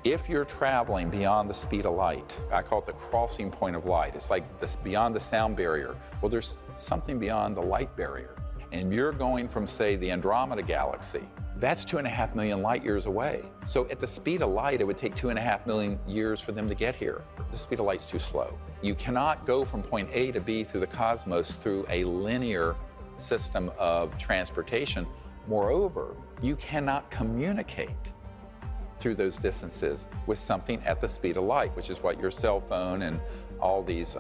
If you're traveling beyond the speed of light, I call it the crossing point of light. It's like this beyond the sound barrier. Well, there's something beyond the light barrier. And you're going from, say, the Andromeda galaxy. That's 2.5 million light years away. So at the speed of light, it would take 2.5 million years for them to get here. The speed of light's too slow. You cannot go from point A to B through the cosmos through a linear system of transportation. Moreover, you cannot communicate through those distances with something at the speed of light, which is what your cell phone and all these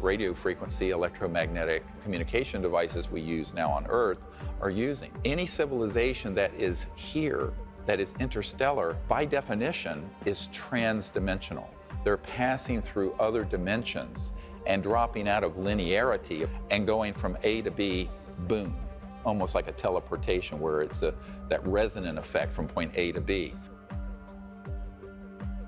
radio frequency electromagnetic communication devices we use now on Earth are using. Any civilization that is here, that is interstellar, by definition, is transdimensional. They're passing through other dimensions and dropping out of linearity and going from A to B, boom, almost like a teleportation where it's that resonant effect from point A to B.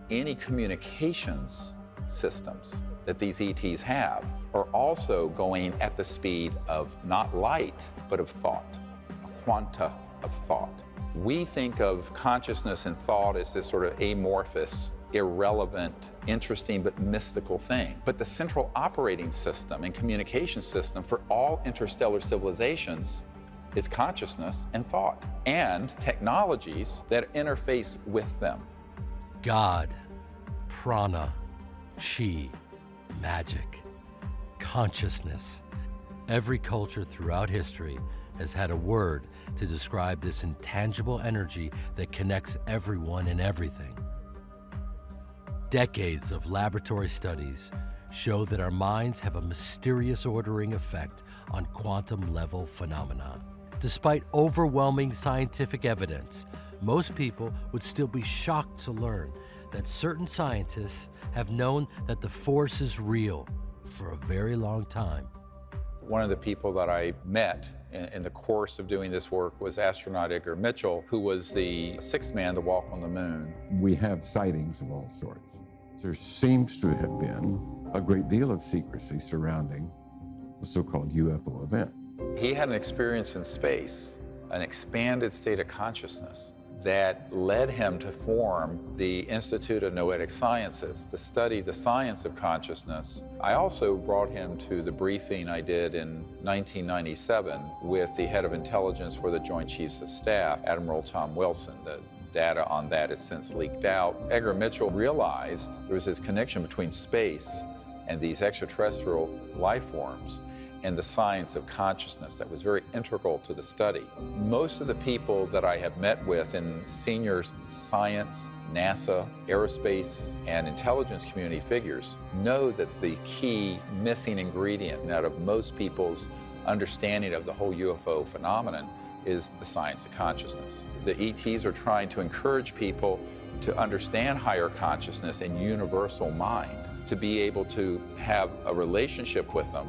Any communications systems that these ETs have are also going at the speed of not light, but of thought, a quanta of thought. We think of consciousness and thought as this sort of amorphous, irrelevant, interesting, but mystical thing. But the central operating system and communication system for all interstellar civilizations is consciousness and thought, and technologies that interface with them. God, prana, chi, magic, consciousness. Every culture throughout history has had a word to describe this intangible energy that connects everyone and everything. Decades of laboratory studies show that our minds have a mysterious ordering effect on quantum-level phenomena. Despite overwhelming scientific evidence, most people would still be shocked to learn that certain scientists have known that the force is real for a very long time. One of the people that I met in the course of doing this work was astronaut Edgar Mitchell, who was the sixth man to walk on the moon. We have sightings of all sorts. There seems to have been a great deal of secrecy surrounding the so-called UFO event. He had an experience in space, an expanded state of consciousness that led him to form the Institute of Noetic Sciences to study the science of consciousness. I also brought him to the briefing I did in 1997 with the head of intelligence for the Joint Chiefs of Staff, Admiral Tom Wilson. The data on that has since leaked out. Edgar Mitchell realized there was this connection between space and these extraterrestrial life forms and the science of consciousness that was very integral to the study. Most of the people that I have met with in senior science, NASA, aerospace, and intelligence community figures know that the key missing ingredient out of most people's understanding of the whole UFO phenomenon is the science of consciousness. The ETs are trying to encourage people to understand higher consciousness and universal mind, to be able to have a relationship with them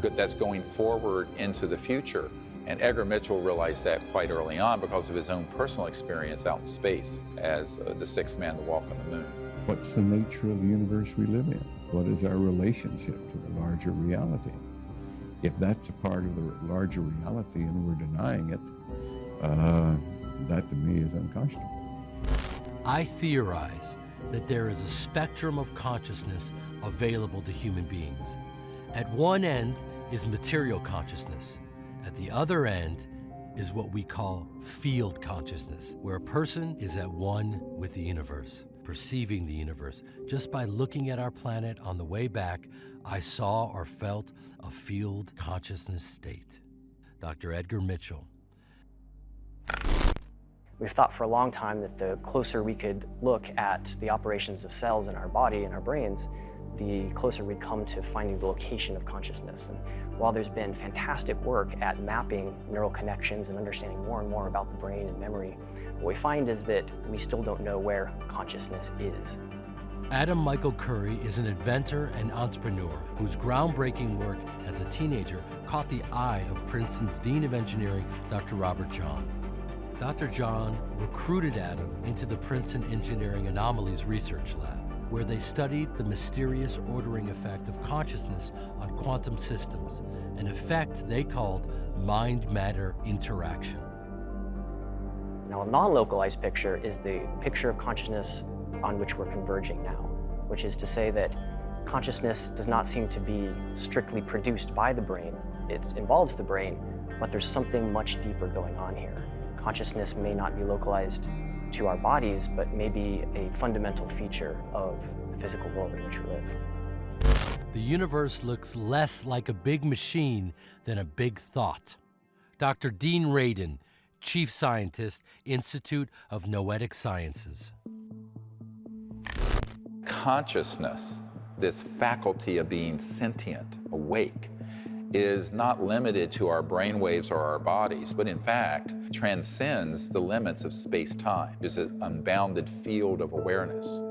that's going forward into the future. And Edgar Mitchell realized that quite early on because of his own personal experience out in space as the sixth man to walk on the moon. What's the nature of the universe we live in? What is our relationship to the larger reality? If that's a part of the larger reality and we're denying it, that to me is unconscionable. I theorize that there is a spectrum of consciousness available to human beings. At one end is material consciousness. At the other end is what we call field consciousness, where a person is at one with the universe, perceiving the universe. Just by looking at our planet on the way back, I saw or felt a field consciousness state. Dr. Edgar Mitchell. We've thought for a long time that the closer we could look at the operations of cells in our body and our brains, the closer we come to finding the location of consciousness. And while there's been fantastic work at mapping neural connections and understanding more and more about the brain and memory, what we find is that we still don't know where consciousness is. Adam Michael Curry is an inventor and entrepreneur whose groundbreaking work as a teenager caught the eye of Princeton's Dean of Engineering, Dr. Robert John. Dr. John recruited Adam into the Princeton Engineering Anomalies Research Lab, where they studied the mysterious ordering effect of consciousness on quantum systems, an effect they called mind-matter interaction. Now, a non-localized picture is the picture of consciousness on which we're converging now, which is to say that consciousness does not seem to be strictly produced by the brain. It involves the brain, but there's something much deeper going on here. Consciousness may not be localized to our bodies, but may be a fundamental feature of the physical world in which we live. The universe looks less like a big machine than a big thought. Dr. Dean Radin, Chief Scientist, Institute of Noetic Sciences. Consciousness, this faculty of being sentient, awake, is not limited to our brain waves or our bodies, but in fact transcends the limits of space-time. It's an unbounded field of awareness.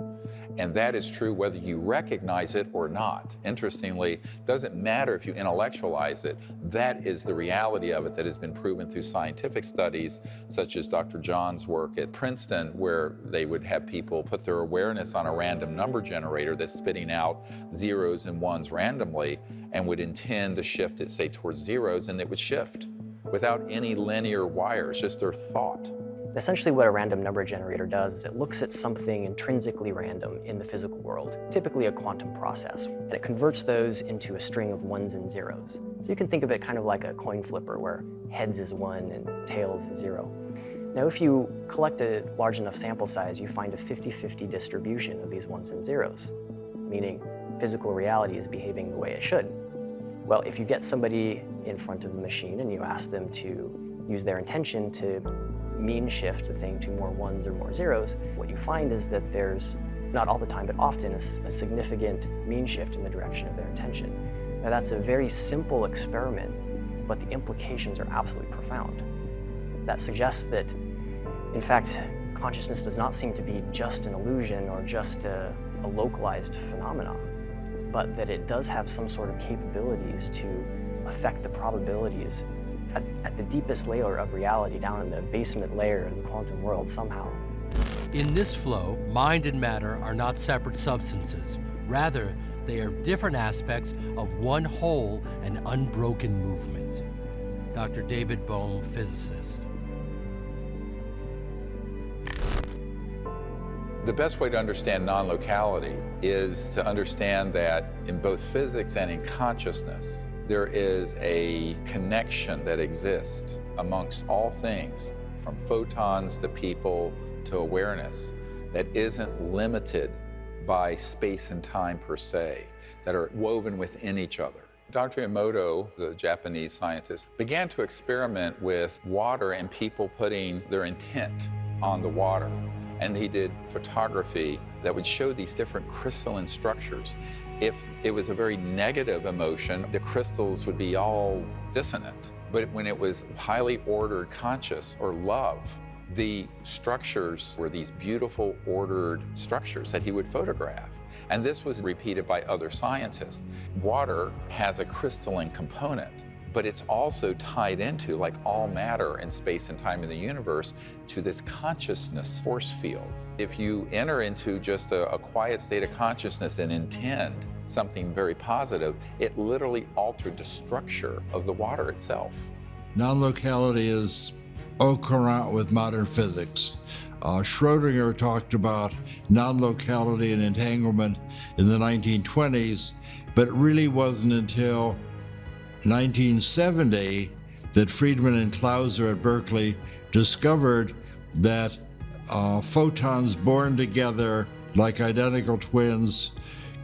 And that is true whether you recognize it or not. Interestingly, it doesn't matter if you intellectualize it. That is the reality of it that has been proven through scientific studies, such as Dr. John's work at Princeton, where they would have people put their awareness on a random number generator that's spitting out zeros and ones randomly, and would intend to shift it, say, towards zeros, and it would shift without any linear wires, just their thought. Essentially what a random number generator does is it looks at something intrinsically random in the physical world, typically a quantum process, and it converts those into a string of ones and zeros. So you can think of it kind of like a coin flipper where heads is 1 and tails is 0. Now if you collect a large enough sample size, you find a 50-50 distribution of these ones and zeros, meaning physical reality is behaving the way it should. Well, if you get somebody in front of the machine and you ask them to use their intention to mean shift the thing to more ones or more zeros, what you find is that there's, not all the time, but often a significant mean shift in the direction of their intention. Now that's a very simple experiment, but the implications are absolutely profound. That suggests that, in fact, consciousness does not seem to be just an illusion or just a localized phenomenon, but that it does have some sort of capabilities to affect the probabilities at the deepest layer of reality, down in the basement layer of the quantum world somehow. In this flow, mind and matter are not separate substances. Rather, they are different aspects of one whole and unbroken movement. Dr. David Bohm, physicist. The best way to understand non-locality is to understand that in both physics and in consciousness, there is a connection that exists amongst all things, from photons to people to awareness, that isn't limited by space and time per se, that are woven within each other. Dr. Emoto, the Japanese scientist, began to experiment with water and people putting their intent on the water. And he did photography that would show these different crystalline structures. If it was a very negative emotion, the crystals would be all dissonant. But when it was highly ordered conscious or love, the structures were these beautiful ordered structures that he would photograph. And this was repeated by other scientists. Water has a crystalline component, but it's also tied into, like all matter in space and time in the universe, to this consciousness force field. If you enter into just a quiet state of consciousness and intend something very positive, it literally altered the structure of the water itself. Non-locality is au courant with modern physics. Schrodinger talked about non-locality and entanglement in the 1920s, but it really wasn't until 1970 that Friedman and Clauser at Berkeley discovered that photons born together like identical twins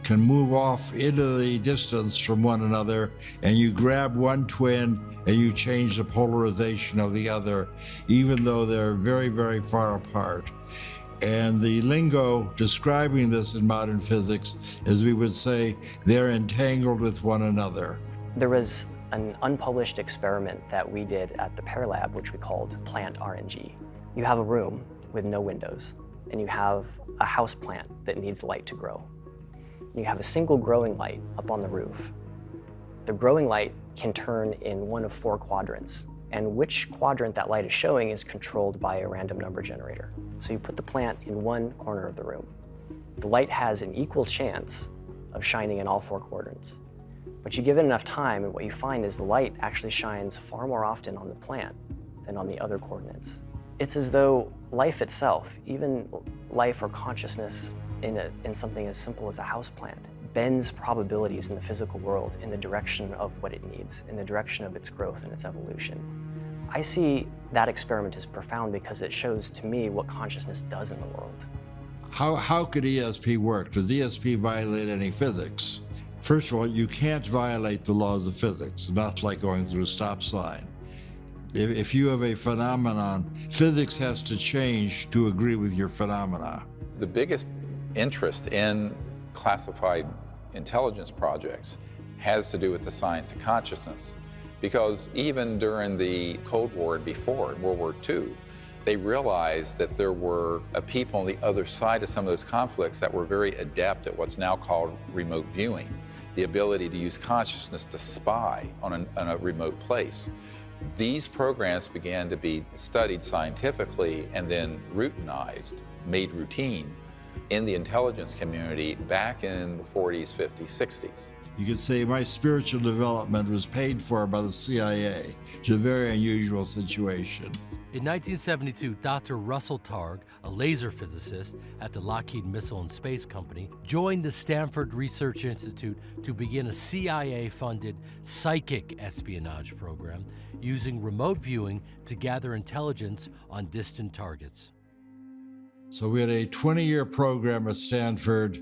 can move off into the distance from one another, and you grab one twin and you change the polarization of the other, even though they're very, very far apart. And the lingo describing this in modern physics is, we would say, they're entangled with one another. There was an unpublished experiment that we did at the PEAR lab, which we called plant RNG. You have a room with no windows, and you have a house plant that needs light to grow. You have a single growing light up on the roof. The growing light can turn in one of 4 quadrants, and which quadrant that light is showing is controlled by a random number generator. So you put the plant in one corner of the room. The light has an equal chance of shining in all 4 quadrants. But you give it enough time, and what you find is the light actually shines far more often on the plant than on the other coordinates. It's as though life itself, even life or consciousness in something as simple as a houseplant, bends probabilities in the physical world in the direction of what it needs, in the direction of its growth and its evolution. I see that experiment as profound because it shows to me what consciousness does in the world. How could ESP work? Does ESP violate any physics? First of all, you can't violate the laws of physics, not like going through a stop sign. If you have a phenomenon, physics has to change to agree with your phenomena. The biggest interest in classified intelligence projects has to do with the science of consciousness. Because even during the Cold War and before, in World War II, they realized that there were people on the other side of some of those conflicts that were very adept at what's now called remote viewing, the ability to use consciousness to spy on a remote place. These programs began to be studied scientifically and then routinized, made routine in the intelligence community back in the 40s, 50s, 60s. You could say my spiritual development was paid for by the CIA. It's a very unusual situation. In 1972, Dr. Russel Targ, a laser physicist at the Lockheed Missile and Space Company, joined the Stanford Research Institute to begin a CIA-funded psychic espionage program using remote viewing to gather intelligence on distant targets. So we had a 20-year program at Stanford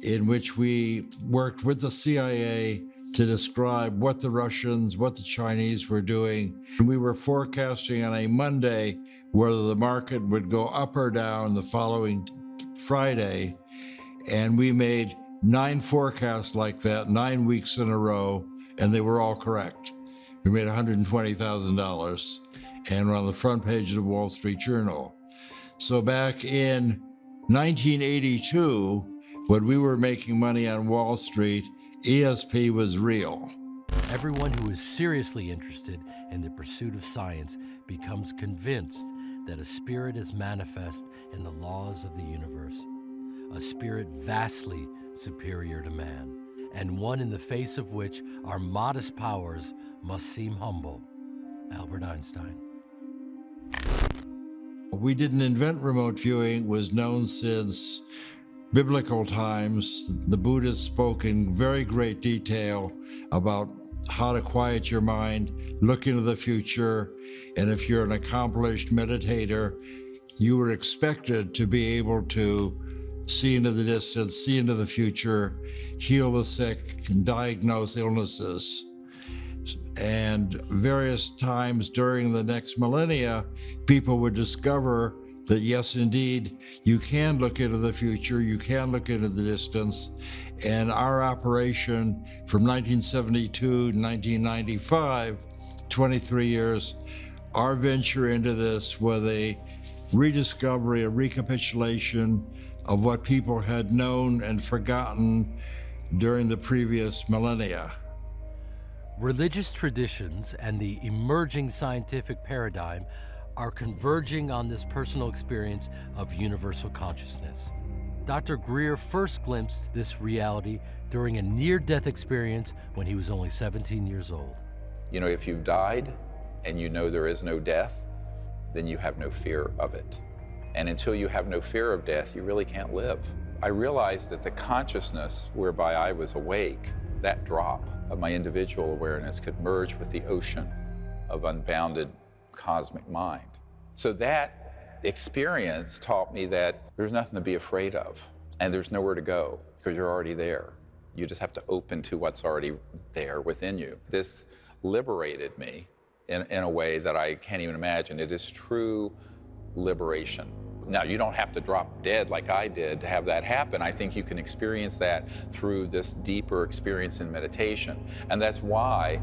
in which we worked with the CIA to describe what the Russians, what the Chinese were doing. We were forecasting on a Monday whether the market would go up or down the following Friday, and we made 9 forecasts like that, 9 weeks in a row, and they were all correct. We made $120,000, and we're on the front page of the Wall Street Journal. So back in 1982, when we were making money on Wall Street, ESP was real. Everyone who is seriously interested in the pursuit of science becomes convinced that a spirit is manifest in the laws of the universe, a spirit vastly superior to man, and one in the face of which our modest powers must seem humble. Albert Einstein. We didn't invent remote viewing. It was known since biblical times. The Buddhists spoke in very great detail about how to quiet your mind, look into the future, and if you're an accomplished meditator, you were expected to be able to see into the distance, see into the future, heal the sick, and diagnose illnesses. And various times during the next millennia, people would discover that yes, indeed, you can look into the future, you can look into the distance. And our operation from 1972 to 1995, 23 years, our venture into this was a rediscovery, a recapitulation of what people had known and forgotten during the previous millennia. Religious traditions and the emerging scientific paradigm are converging on this personal experience of universal consciousness. Dr. Greer first glimpsed this reality during a near-death experience when he was only 17 years old. You know, if you've died and you know there is no death, then you have no fear of it. And until you have no fear of death, you really can't live. I realized that the consciousness whereby I was awake, that drop of my individual awareness could merge with the ocean of unbounded cosmic mind. So that experience taught me that there's nothing to be afraid of, and there's nowhere to go because you're already there. You just have to open to what's already there within you. This liberated me in a way that I can't even imagine. It is true liberation. Now, you don't have to drop dead like I did to have that happen. I think you can experience that through this deeper experience in meditation. And that's why,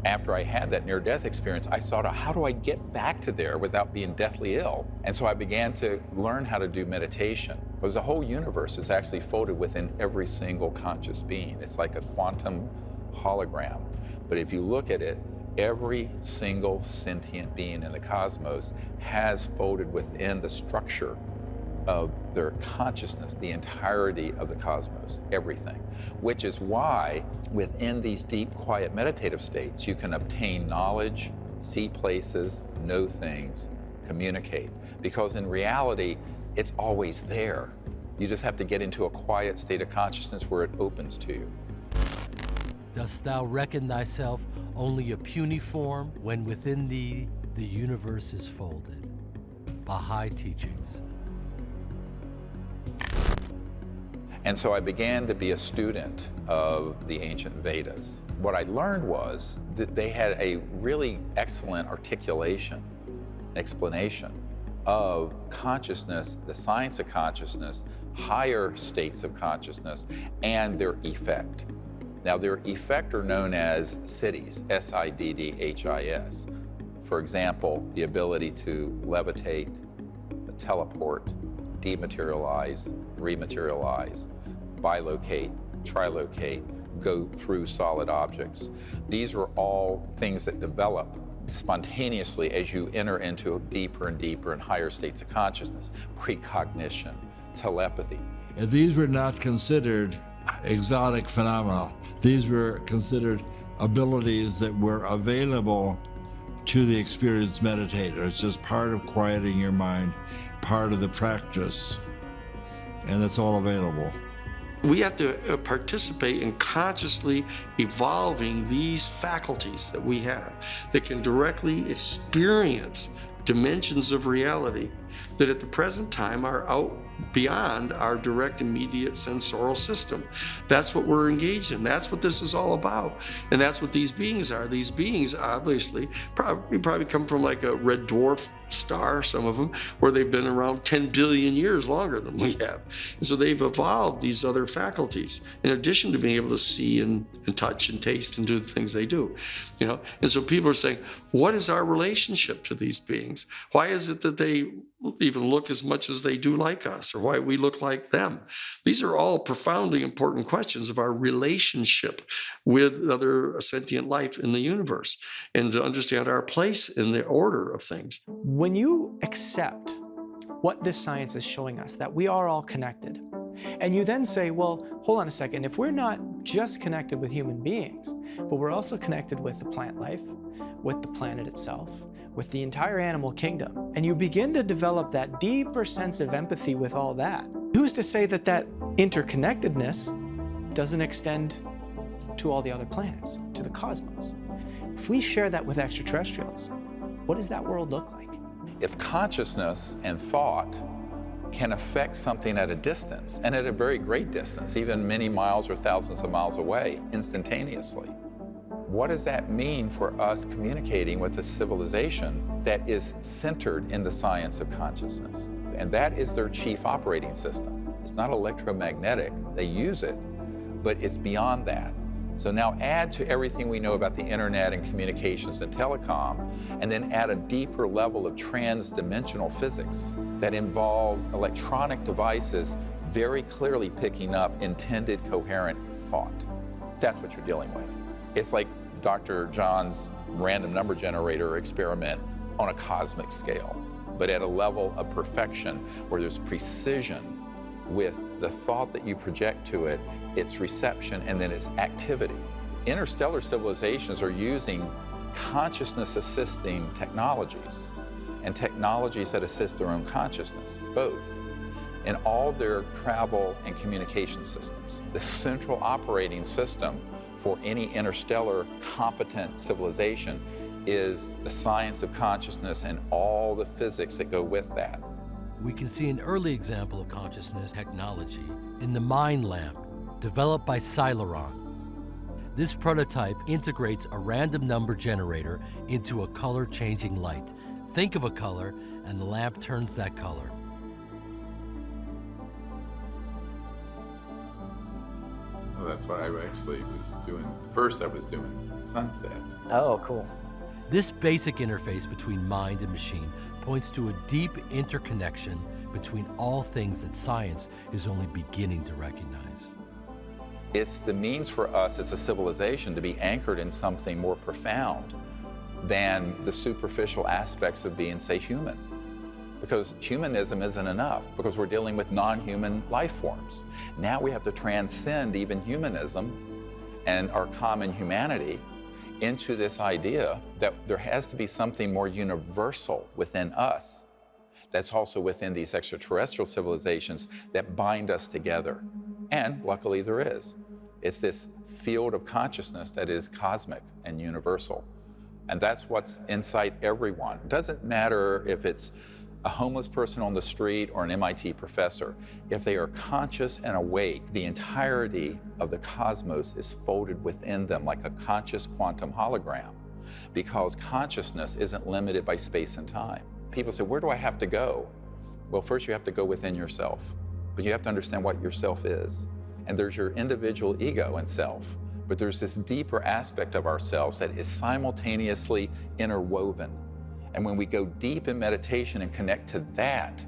after I had that near-death experience, I thought, how do I get back to there without being deathly ill? And so I began to learn how to do meditation. Because the whole universe is actually folded within every single conscious being. It's like a quantum hologram. But if you look at it, every single sentient being in the cosmos has folded within the structure of their consciousness, the entirety of the cosmos, everything. Which is why within these deep, quiet, meditative states, you can obtain knowledge, see places, know things, communicate. Because in reality, it's always there. You just have to get into a quiet state of consciousness where it opens to you. Dost thou reckon thyself only a puny form when within thee the universe is folded? Baha'i teachings. And so I began to be a student of the ancient Vedas. What I learned was that they had a really excellent articulation, explanation of consciousness, the science of consciousness, higher states of consciousness, and their effect. Now, their effect are known as siddhis, S-I-D-D-H-I-S. For example, the ability to levitate, teleport, dematerialize, rematerialize, bilocate, trilocate, go through solid objects. These are all things that develop spontaneously as you enter into deeper and deeper and higher states of consciousness. Precognition, telepathy. And these were not considered exotic phenomena. These were considered abilities that were available to the experienced meditator. It's just part of quieting your mind, part of the practice, and it's all available. We have to participate in consciously evolving these faculties that we have that can directly experience dimensions of reality that at the present time are out beyond our direct, immediate sensorial system. That's what we're engaged in. That's what this is all about. And that's what these beings are. These beings obviously probably come from like a red dwarf star, some of them, where they've been around 10 billion years longer than we have. And so they've evolved these other faculties in addition to being able to see and touch and taste and do the things they do. You know, and so people are saying, what is our relationship to these beings? Why is it that they even look as much as they do like us, or why we look like them? These are all profoundly important questions of our relationship with other sentient life in the universe, and to understand our place in the order of things. When you accept what this science is showing us, that we are all connected, and you then say, well, hold on a second, if we're not just connected with human beings, but we're also connected with the plant life, with the planet itself, with the entire animal kingdom, and you begin to develop that deeper sense of empathy with all that, who's to say that that interconnectedness doesn't extend to all the other planets, to the cosmos? If we share that with extraterrestrials, what does that world look like? If consciousness and thought can affect something at a distance, and at a very great distance, even many miles or thousands of miles away, instantaneously, what does that mean for us communicating with a civilization that is centered in the science of consciousness? And that is their chief operating system. It's not electromagnetic, they use it, but it's beyond that. So now add to everything we know about the internet and communications and telecom, and then add a deeper level of trans-dimensional physics that involve electronic devices very clearly picking up intended coherent thought. That's what you're dealing with. It's like Dr. John's random number generator experiment on a cosmic scale, but at a level of perfection where there's precision with the thought that you project to it, its reception, and then its activity. Interstellar civilizations are using consciousness-assisting technologies and technologies that assist their own consciousness, both, in all their travel and communication systems. The central operating system for any interstellar competent civilization is the science of consciousness and all the physics that go with that. We can see an early example of consciousness technology in the Mind Lamp, developed by Celeron. This prototype integrates a random number generator into a color-changing light. Think of a color, and the lamp turns that color. Well, that's what I actually was doing. First, I was doing sunset. Oh, cool. This basic interface between mind and machine points to a deep interconnection between all things that science is only beginning to recognize. It's the means for us as a civilization to be anchored in something more profound than the superficial aspects of being, say, human. Because humanism isn't enough, because we're dealing with non-human life forms. Now we have to transcend even humanism and our common humanity into this idea that there has to be something more universal within us that's also within these extraterrestrial civilizations that bind us together. And luckily there is. It's this field of consciousness that is cosmic and universal. And that's what's inside everyone. It doesn't matter if it's a homeless person on the street or an MIT professor. If they are conscious and awake, the entirety of the cosmos is folded within them like a conscious quantum hologram, because consciousness isn't limited by space and time. People say, where do I have to go? Well, first you have to go within yourself, but you have to understand what yourself is. And there's your individual ego and self, but there's this deeper aspect of ourselves that is simultaneously interwoven. And when we go deep in meditation and connect to that,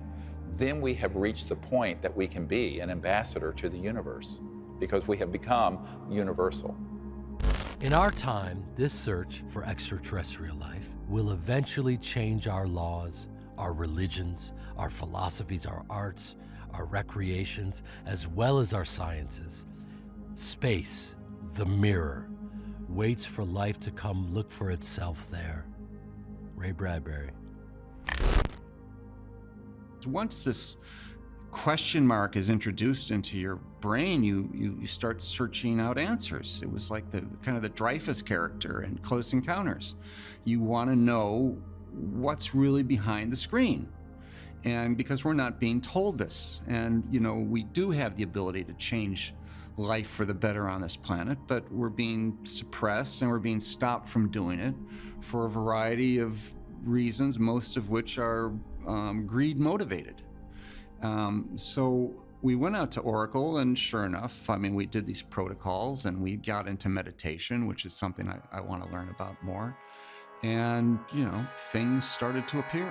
then we have reached the point that we can be an ambassador to the universe, because we have become universal. In our time, this search for extraterrestrial life will eventually change our laws, our religions, our philosophies, our arts, our recreations, as well as our sciences. Space, the mirror, waits for life to come look for itself there. Ray Bradbury. Once this question mark is introduced into your brain, you start searching out answers. It was like the kind of the Dreyfus character in Close Encounters. You want to know what's really behind the screen. And because we're not being told this, and we do have the ability to change life for the better on this planet, but we're being suppressed and we're being stopped from doing it for a variety of reasons, most of which are greed motivated. So we went out to Oracle, and sure enough, we did these protocols and we got into meditation, which is something I want to learn about more. And, things started to appear.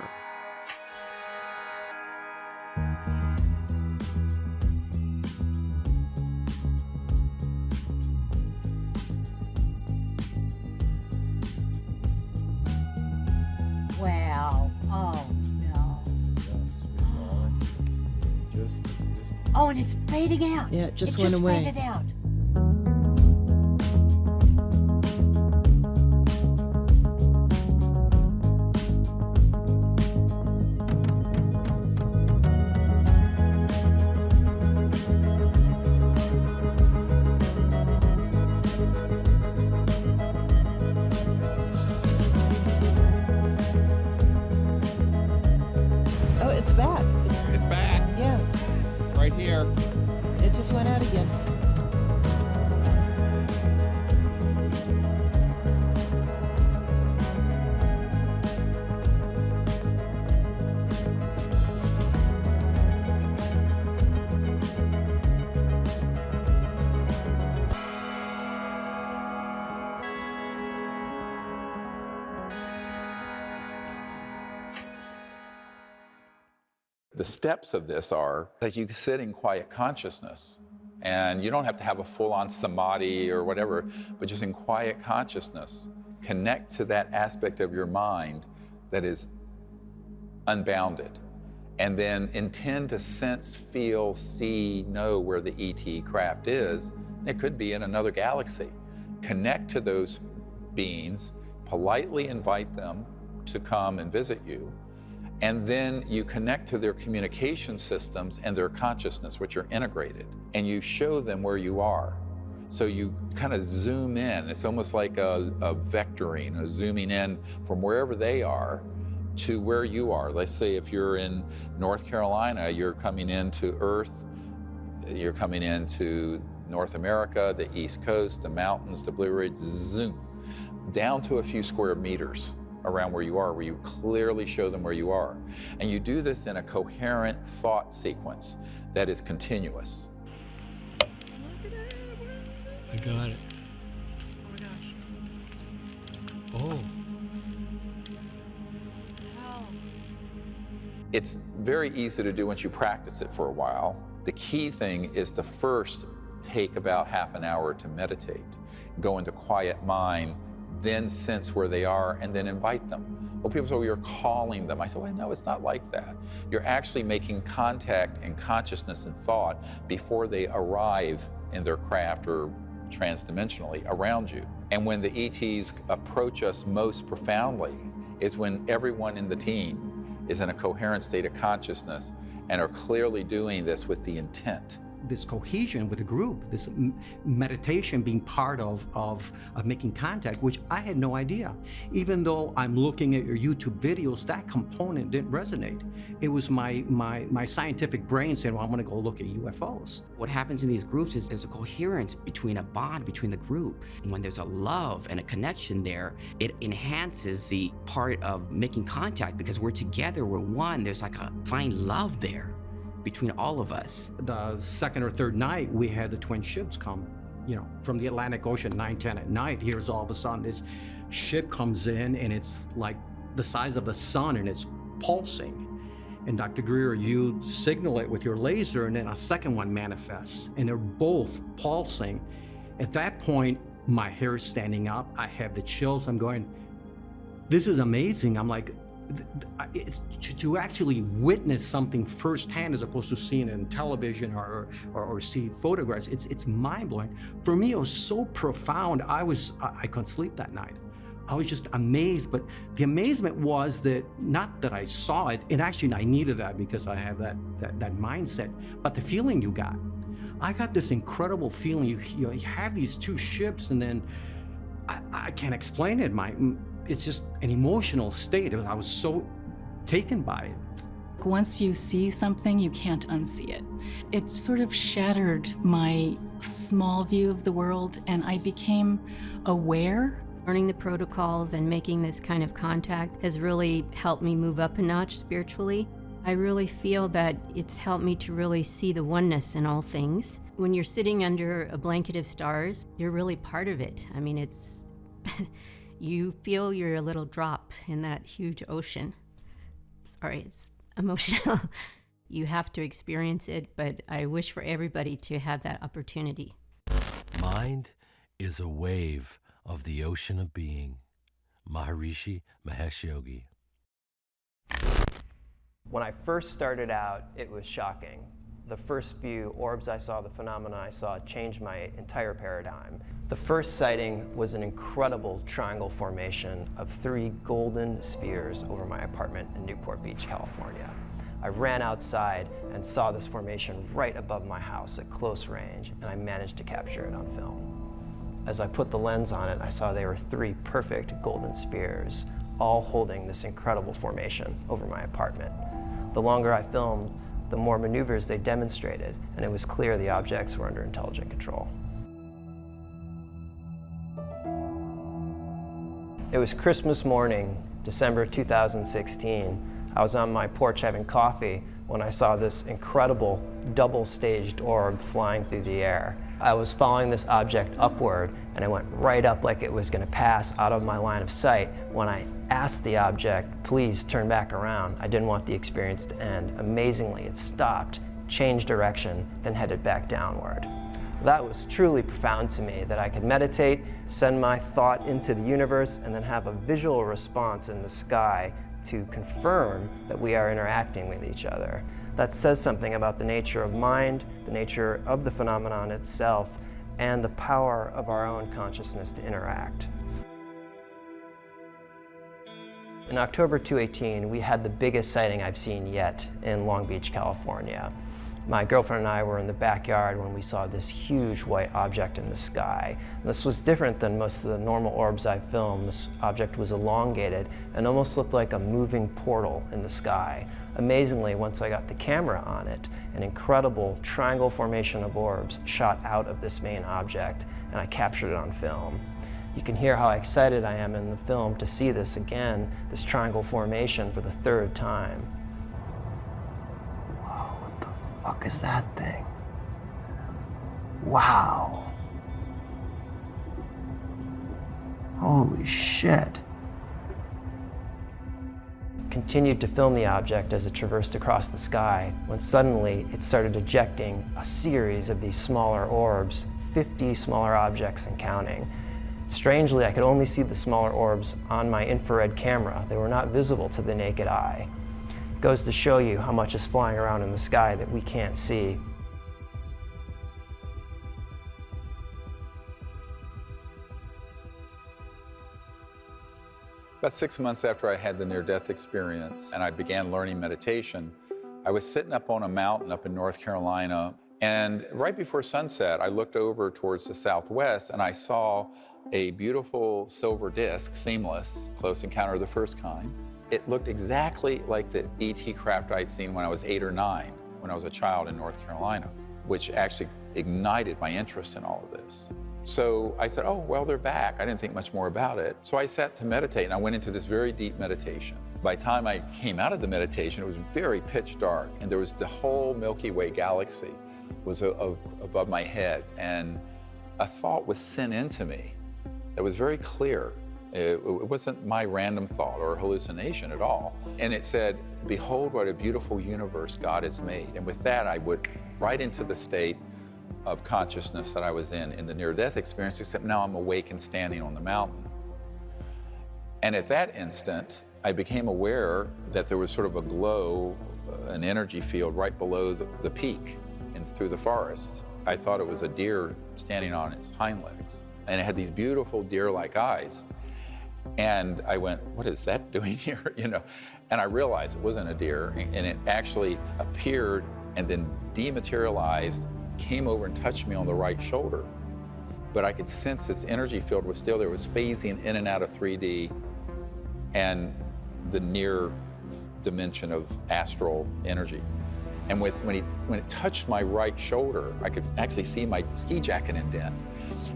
Wow. Oh, no. Oh, and it's fading out. Yeah, it just went away. It just faded out. Oh, it's back. It's back. Yeah, Right here. it just went out again. The steps of this are that you sit in quiet consciousness, and you don't have to have a full-on samadhi or whatever, but just in quiet consciousness, connect to that aspect of your mind that is unbounded, and then intend to sense, feel, see, know where the ET craft is. It could be in another galaxy. Connect to those beings, politely invite them to come and visit you, and then you connect to their communication systems and their consciousness, which are integrated, and you show them where you are. So you kind of zoom in. It's almost like a vectoring, a zooming in from wherever they are to where you are. Let's say if you're in North Carolina, you're coming into Earth, you're coming into North America, the East Coast, the mountains, the Blue Ridge, zoom, down to a few square meters around where you are, where you clearly show them where you are. And you do this in a coherent thought sequence that is continuous. Got it. Oh my gosh. Oh. Wow. It's very easy to do once you practice it for a while. The key thing is to first take about half an hour to meditate, go into quiet mind, then sense where they are, and then invite them. Well, people say, well, you're calling them. I say, well, no, it's not like that. You're actually making contact in consciousness and thought before they arrive in their craft or transdimensionally around you. And when the ETs approach us most profoundly is when everyone in the team is in a coherent state of consciousness and are clearly doing this with the intent. This cohesion with the group, this meditation being part of making contact, which I had no idea. Even though I'm looking at your YouTube videos, that component didn't resonate. It was my scientific brain saying, well, I'm gonna go look at UFOs. What happens in these groups is there's a coherence between a bond between the group. And when there's a love and a connection there, it enhances the part of making contact because we're together, we're one, there's like a fine love there between all of us. The second or third night, we had the twin ships come, from the Atlantic Ocean, 9:10 at night. Here's all of a sudden this ship comes in and it's like the size of the sun and it's pulsing. And Dr. Greer, you signal it with your laser and then a second one manifests and they're both pulsing. At that point, my hair is standing up. I have the chills. I'm going, this is amazing. I'm like, it's to actually witness something firsthand as opposed to seeing it in television or see photographs. It's mind-blowing. For me, it was so profound. I couldn't sleep that night. I was just amazed. But the amazement was that not that I saw it, and actually I needed that because I have that mindset. But the feeling you got, I got this incredible feeling. You have these two ships, and then I can't explain it. It's just an emotional state. I was so taken by it. Once you see something, you can't unsee it. It sort of shattered my small view of the world, and I became aware. Learning the protocols and making this kind of contact has really helped me move up a notch spiritually. I really feel that it's helped me to really see the oneness in all things. When you're sitting under a blanket of stars, you're really part of it. I mean, it's you feel you're a little drop in that huge ocean. Sorry, it's emotional. You have to experience it, but I wish for everybody to have that opportunity. Mind is a wave of the ocean of being. Maharishi Mahesh Yogi. When I first started out, it was shocking. The first few orbs I saw, the phenomena I saw, changed my entire paradigm. The first sighting was an incredible triangle formation of 3 golden spheres over my apartment in Newport Beach, California. I ran outside and saw this formation right above my house at close range, and I managed to capture it on film. As I put the lens on it, I saw they were 3 perfect golden spheres, all holding this incredible formation over my apartment. The longer I filmed, the more maneuvers they demonstrated, and it was clear the objects were under intelligent control. It was Christmas morning, December 2016. I was on my porch having coffee when I saw this incredible double-staged orb flying through the air. I was following this object upward, and it went right up like it was going to pass out of my line of sight. When I asked the object, please turn back around, I didn't want the experience to end. Amazingly, it stopped, changed direction, then headed back downward. That was truly profound to me, that I could meditate, send my thought into the universe, and then have a visual response in the sky to confirm that we are interacting with each other. That says something about the nature of mind, the nature of the phenomenon itself, and the power of our own consciousness to interact. In October 2018, we had the biggest sighting I've seen yet in Long Beach, California. My girlfriend and I were in the backyard when we saw this huge white object in the sky. This was different than most of the normal orbs I've filmed. This object was elongated and almost looked like a moving portal in the sky. Amazingly, once I got the camera on it, an incredible triangle formation of orbs shot out of this main object, and I captured it on film. You can hear how excited I am in the film to see this again, this triangle formation for the 3rd time. Fuck is that thing? Wow. Holy shit. Continued to film the object as it traversed across the sky when suddenly it started ejecting a series of these smaller orbs, 50 smaller objects and counting. Strangely, I could only see the smaller orbs on my infrared camera. They were not visible to the naked eye. It goes to show you how much is flying around in the sky that we can't see. About 6 months after I had the near-death experience and I began learning meditation, I was sitting up on a mountain up in North Carolina, and right before sunset, I looked over towards the southwest and I saw a beautiful silver disc, seamless, close encounter of the first kind. It looked exactly like the ET craft I'd seen when I was 8 or 9, when I was a child in North Carolina, which actually ignited my interest in all of this. So I said, oh, well, they're back. I didn't think much more about it. So I sat to meditate, and I went into this very deep meditation. By the time I came out of the meditation, it was very pitch dark, and there was the whole Milky Way galaxy was above my head, and a thought was sent into me that was very clear. It wasn't my random thought or hallucination at all. And it said, behold what a beautiful universe God has made. And with that, I went right into the state of consciousness that I was in the near-death experience, except now I'm awake and standing on the mountain. And at that instant, I became aware that there was sort of a glow, an energy field right below the peak and through the forest. I thought it was a deer standing on its hind legs, and it had these beautiful deer-like eyes. And I went, what is that doing here? You know, and I realized it wasn't a deer, and it actually appeared and then dematerialized, came over and touched me on the right shoulder. But I could sense its energy field was still there. It was phasing in and out of 3D and the near dimension of astral energy. And when it touched my right shoulder, I could actually see my ski jacket indent.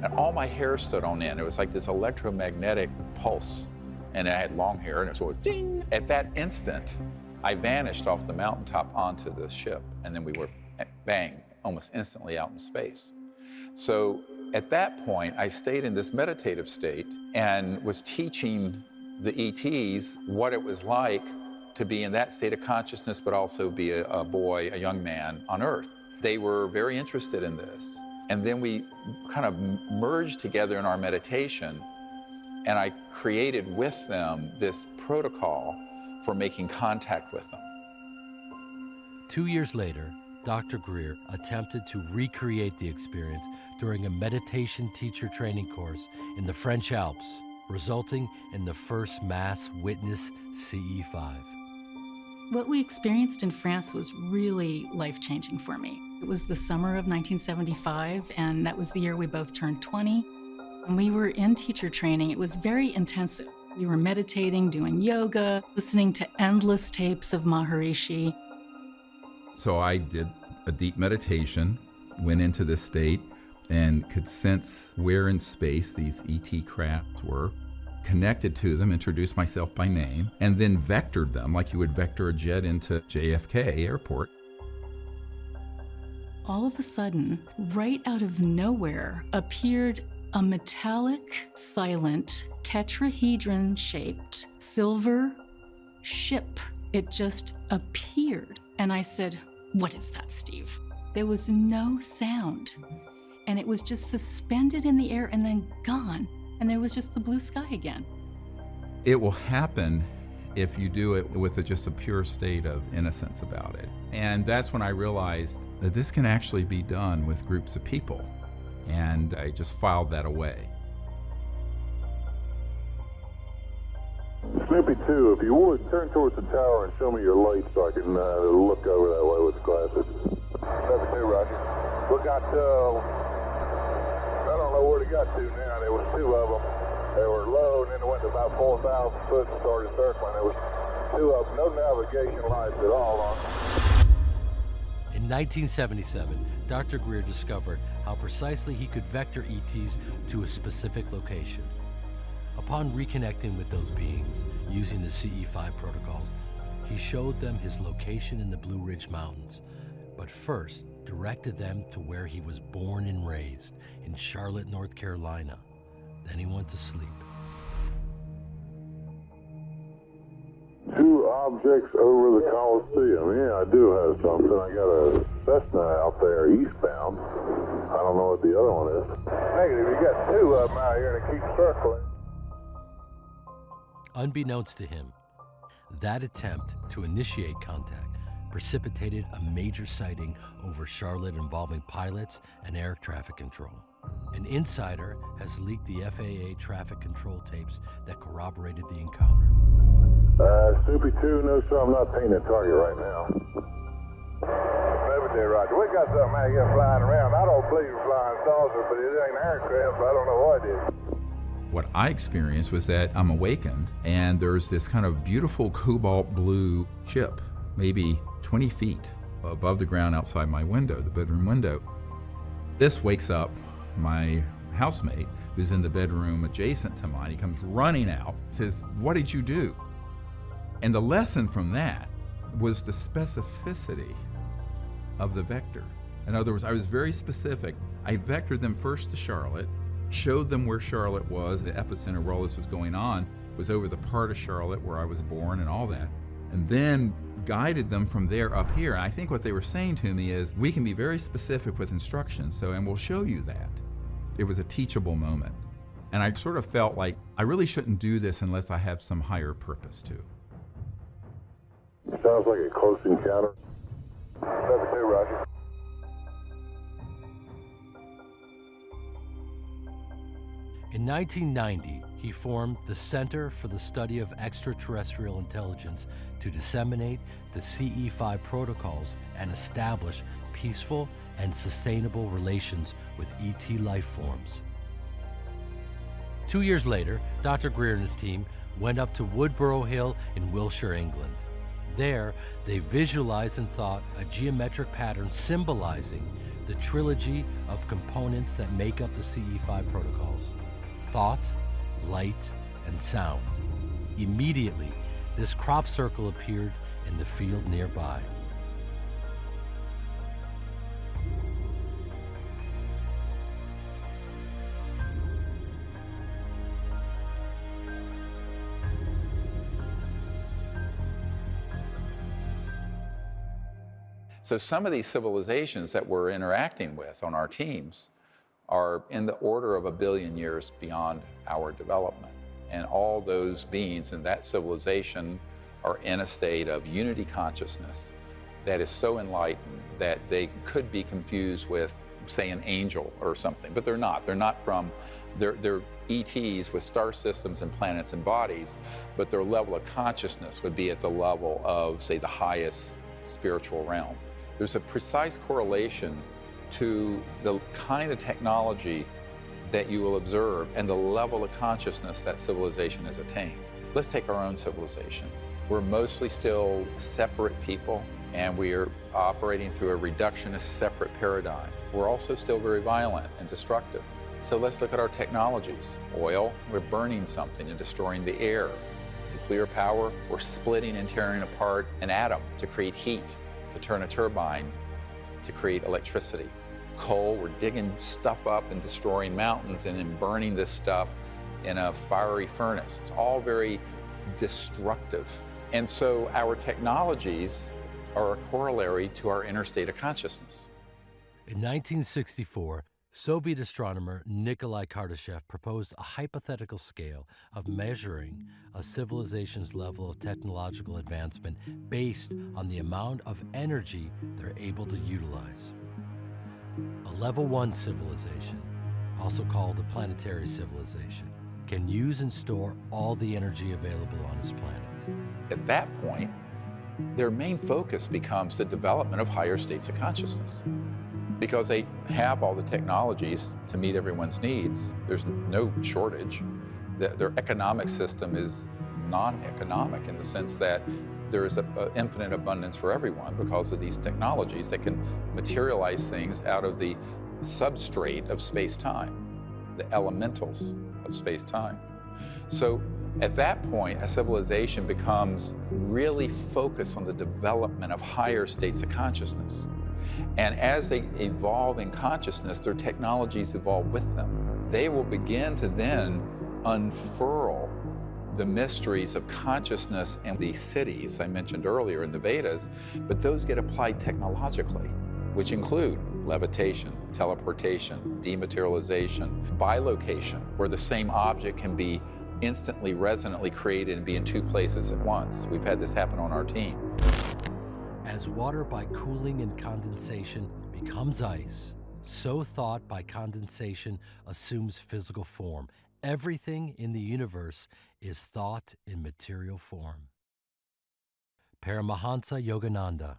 And all my hair stood on end. It was like this electromagnetic pulse. And I had long hair, and it was sort of ding. At that instant, I vanished off the mountaintop onto the ship. And then we were, bang, almost instantly out in space. So at that point, I stayed in this meditative state and was teaching the ETs what it was like to be in that state of consciousness, but also be a boy, a young man on Earth. They were very interested in this. And then we kind of merged together in our meditation, and I created with them this protocol for making contact with them. 2 years later, Dr. Greer attempted to recreate the experience during a meditation teacher training course in the French Alps, resulting in the first mass witness CE5. What we experienced in France was really life-changing for me. It was the summer of 1975, and that was the year we both turned 20. When we were in teacher training, it was very intensive. We were meditating, doing yoga, listening to endless tapes of Maharishi. So I did a deep meditation, went into this state, and could sense where in space these ET crafts were, connected to them, introduced myself by name, and then vectored them like you would vector a jet into JFK Airport. All of a sudden, right out of nowhere, appeared a metallic, silent, tetrahedron-shaped silver ship. It just appeared. And I said, "What is that, Steve?" There was no sound. And it was just suspended in the air and then gone. And there was just the blue sky again. It will happen if you do it with just a pure state of innocence about it. And that's when I realized that this can actually be done with groups of people. And I just filed that away. Snoopy 2, if you would, turn towards the tower and show me your light so I can look over that way with the glasses. Snoopy 2, roger. Look out, I don't know where they got to now. There was 2 of them. They were low, and then they went to about 4,000 foot and started circling. There was 2 of them, no navigation lights at all on them. In 1977, Dr. Greer discovered how precisely he could vector ETs to a specific location. Upon reconnecting with those beings using the CE5 protocols, he showed them his location in the Blue Ridge Mountains, but first directed them to where he was born and raised, in Charlotte, North Carolina. Then he went to sleep. 2 objects over the Coliseum. Yeah, I do have something. I got a Cessna out there eastbound. I don't know what the other one is. Negative, you got 2 of them out here and they keep circling. Unbeknownst to him, that attempt to initiate contact precipitated a major sighting over Charlotte involving pilots and air traffic control. An insider has leaked the FAA traffic control tapes that corroborated the encounter. Snoopy 2, no sir, I'm not painting a target right now. Every day, Roger. We got something out here flying around. I don't believe in flying saucers, but it ain't aircraft, so I don't know what it is. What I experienced was that I'm awakened and there's this kind of beautiful cobalt blue ship, maybe 20 feet above the ground outside my window, the bedroom window. This wakes up my housemate who's in the bedroom adjacent to mine. He comes running out, says, "What did you do?" And the lesson from that was the specificity of the vector. In other words, I was very specific. I vectored them first to Charlotte, showed them where Charlotte was, the epicenter where all this was going on was over the part of Charlotte where I was born and all that, and then guided them from there up here. And I think what they were saying to me is, we can be very specific with instructions, and we'll show you that. It was a teachable moment. And I sort of felt like I really shouldn't do this unless I have some higher purpose to. Sounds like a close encounter. 72, Roger. In 1990, he formed the Center for the Study of Extraterrestrial Intelligence to disseminate the CE5 protocols and establish peaceful and sustainable relations with ET life forms. 2 years later, Dr. Greer and his team went up to Woodborough Hill in Wiltshire, England. There, they visualized and thought a geometric pattern symbolizing the trilogy of components that make up the CE5 protocols: thought, light, and sound. Immediately, this crop circle appeared in the field nearby. So some of these civilizations that we're interacting with on our teams are in the order of 1 billion years beyond our development. And all those beings in that civilization are in a state of unity consciousness that is so enlightened that they could be confused with, say, an angel or something, but they're not. They're not from, they're ETs with star systems and planets and bodies, but their level of consciousness would be at the level of, say, the highest spiritual realm. There's a precise correlation to the kind of technology that you will observe and the level of consciousness that civilization has attained. Let's take our own civilization. We're mostly still separate people, and we are operating through a reductionist separate paradigm. We're also still very violent and destructive. So let's look at our technologies. Oil, we're burning something and destroying the air. Nuclear power, we're splitting and tearing apart an atom to create heat, to turn a turbine, to create electricity. Coal, we're digging stuff up and destroying mountains and then burning this stuff in a fiery furnace. It's all very destructive. And so our technologies are a corollary to our inner state of consciousness. In 1964, Soviet astronomer Nikolai Kardashev proposed a hypothetical scale of measuring a civilization's level of technological advancement based on the amount of energy they're able to utilize. A level 1 civilization, also called a planetary civilization, can use and store all the energy available on its planet. At that point, their main focus becomes the development of higher states of consciousness. Because they have all the technologies to meet everyone's needs. There's no shortage. Their economic system is non-economic in the sense that there is an infinite abundance for everyone because of these technologies that can materialize things out of the substrate of space-time, the elementals of space-time. So at that point, a civilization becomes really focused on the development of higher states of consciousness. And as they evolve in consciousness, their technologies evolve with them. They will begin to then unfurl the mysteries of consciousness and these cities I mentioned earlier in the Vedas, but those get applied technologically, which include levitation, teleportation, dematerialization, bilocation, where the same object can be instantly resonantly created and be in two places at once. We've had this happen on our team. As water by cooling and condensation becomes ice, so thought by condensation assumes physical form. Everything in the universe is thought in material form. Paramahansa Yogananda.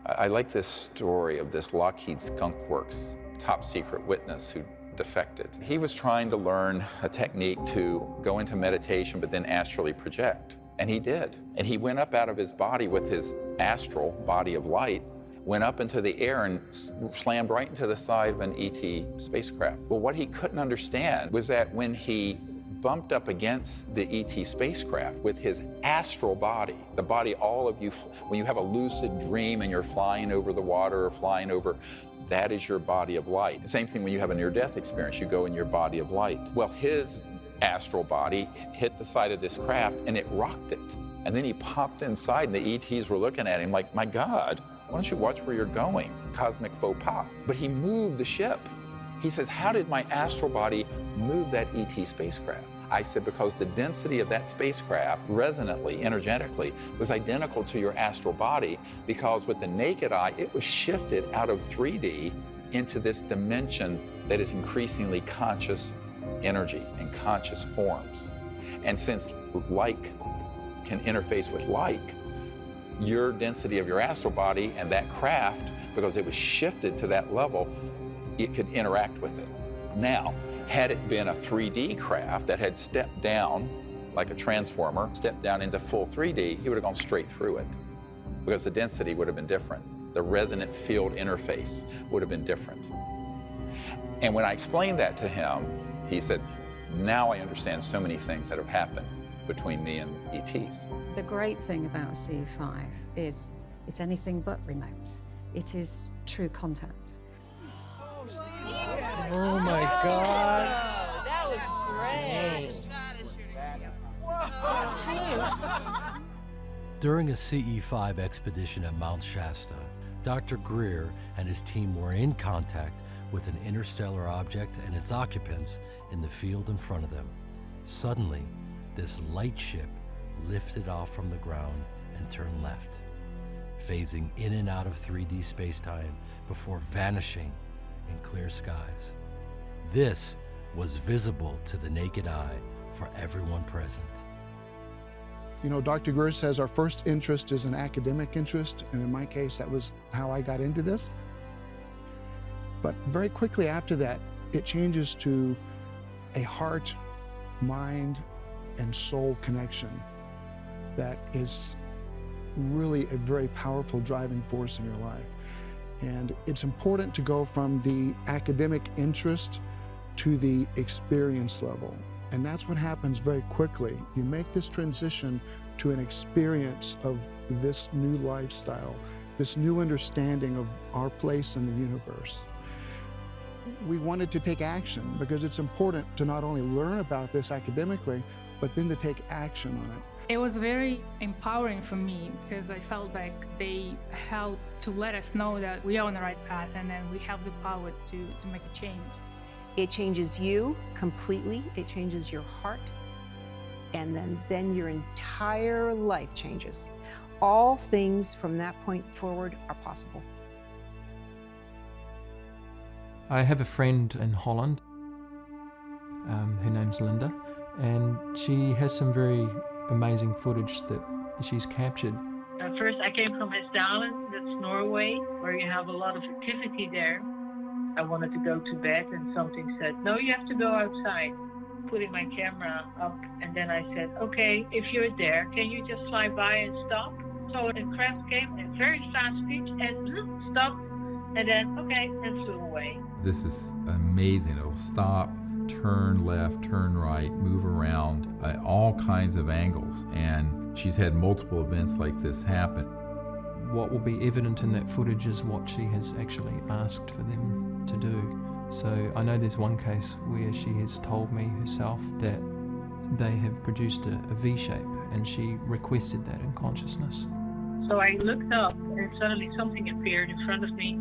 I like this story of this Lockheed Skunk Works top secret witness who defected. He was trying to learn a technique to go into meditation but then astrally project. And he did. And he went up out of his body with his astral body of light, went up into the air and slammed right into the side of an ET spacecraft. Well, what he couldn't understand was that when he bumped up against the ET spacecraft with his astral body, the body all of you, when you have a lucid dream and you're flying over the water or flying over, that is your body of light. Same thing when you have a near-death experience, you go in your body of light. Well, his astral body hit the side of this craft and it rocked it. And then he popped inside and the ETs were looking at him like, my God, why don't you watch where you're going? Cosmic faux pas. But he moved the ship. He says, how did my astral body move that ET spacecraft? I said, because the density of that spacecraft, resonantly, energetically, was identical to your astral body, because with the naked eye, it was shifted out of 3D into this dimension that is increasingly conscious energy and conscious forms. And since like can interface with like, your density of your astral body and that craft, because it was shifted to that level, it could interact with it. Now, had it been a 3D craft that had stepped down, like a transformer, stepped down into full 3D, he would have gone straight through it, because the density would have been different. The resonant field interface would have been different. And when I explained that to him, he said, now I understand so many things that have happened between me and ETs. The great thing about CE5 is it's anything but remote. It is true contact. Oh my God. That was great. During a CE5 expedition at Mount Shasta, Dr. Greer and his team were in contact with an interstellar object and its occupants in the field in front of them. Suddenly, this light ship lifted off from the ground and turned left, phasing in and out of 3D space-time before vanishing in clear skies. This was visible to the naked eye for everyone present. You know, Dr. Greer says our first interest is an academic interest, and in my case, that was how I got into this. But very quickly after that, it changes to a heart, mind, and soul connection that is really a very powerful driving force in your life. And it's important to go from the academic interest to the experience level. And that's what happens very quickly. You make this transition to an experience of this new lifestyle, this new understanding of our place in the universe. We wanted to take action because it's important to not only learn about this academically, but then to take action on it. It was very empowering for me because I felt like they helped to let us know that we are on the right path, and then we have the power to make a change. It changes you completely. It changes your heart. And then your entire life changes. All things from that point forward are possible. I have a friend in Holland. Her name's Linda, and she has some very amazing footage that she's captured. First, I came from Hessdalen, that's Norway, where you have a lot of activity there. I wanted to go to bed, and something said, no, you have to go outside. Putting my camera up, and then I said, okay, if you're there, can you just fly by and stop? So the craft came at a very fast speed and stopped, and then, okay, and flew away. This is amazing. It'll stop, turn left, turn right, move around at all kinds of angles. And she's had multiple events like this happen. What will be evident in that footage is what she has actually asked for them to do. So I know there's one case where she has told me herself that they have produced a V shape, and she requested that in consciousness. So I looked up and suddenly something appeared in front of me.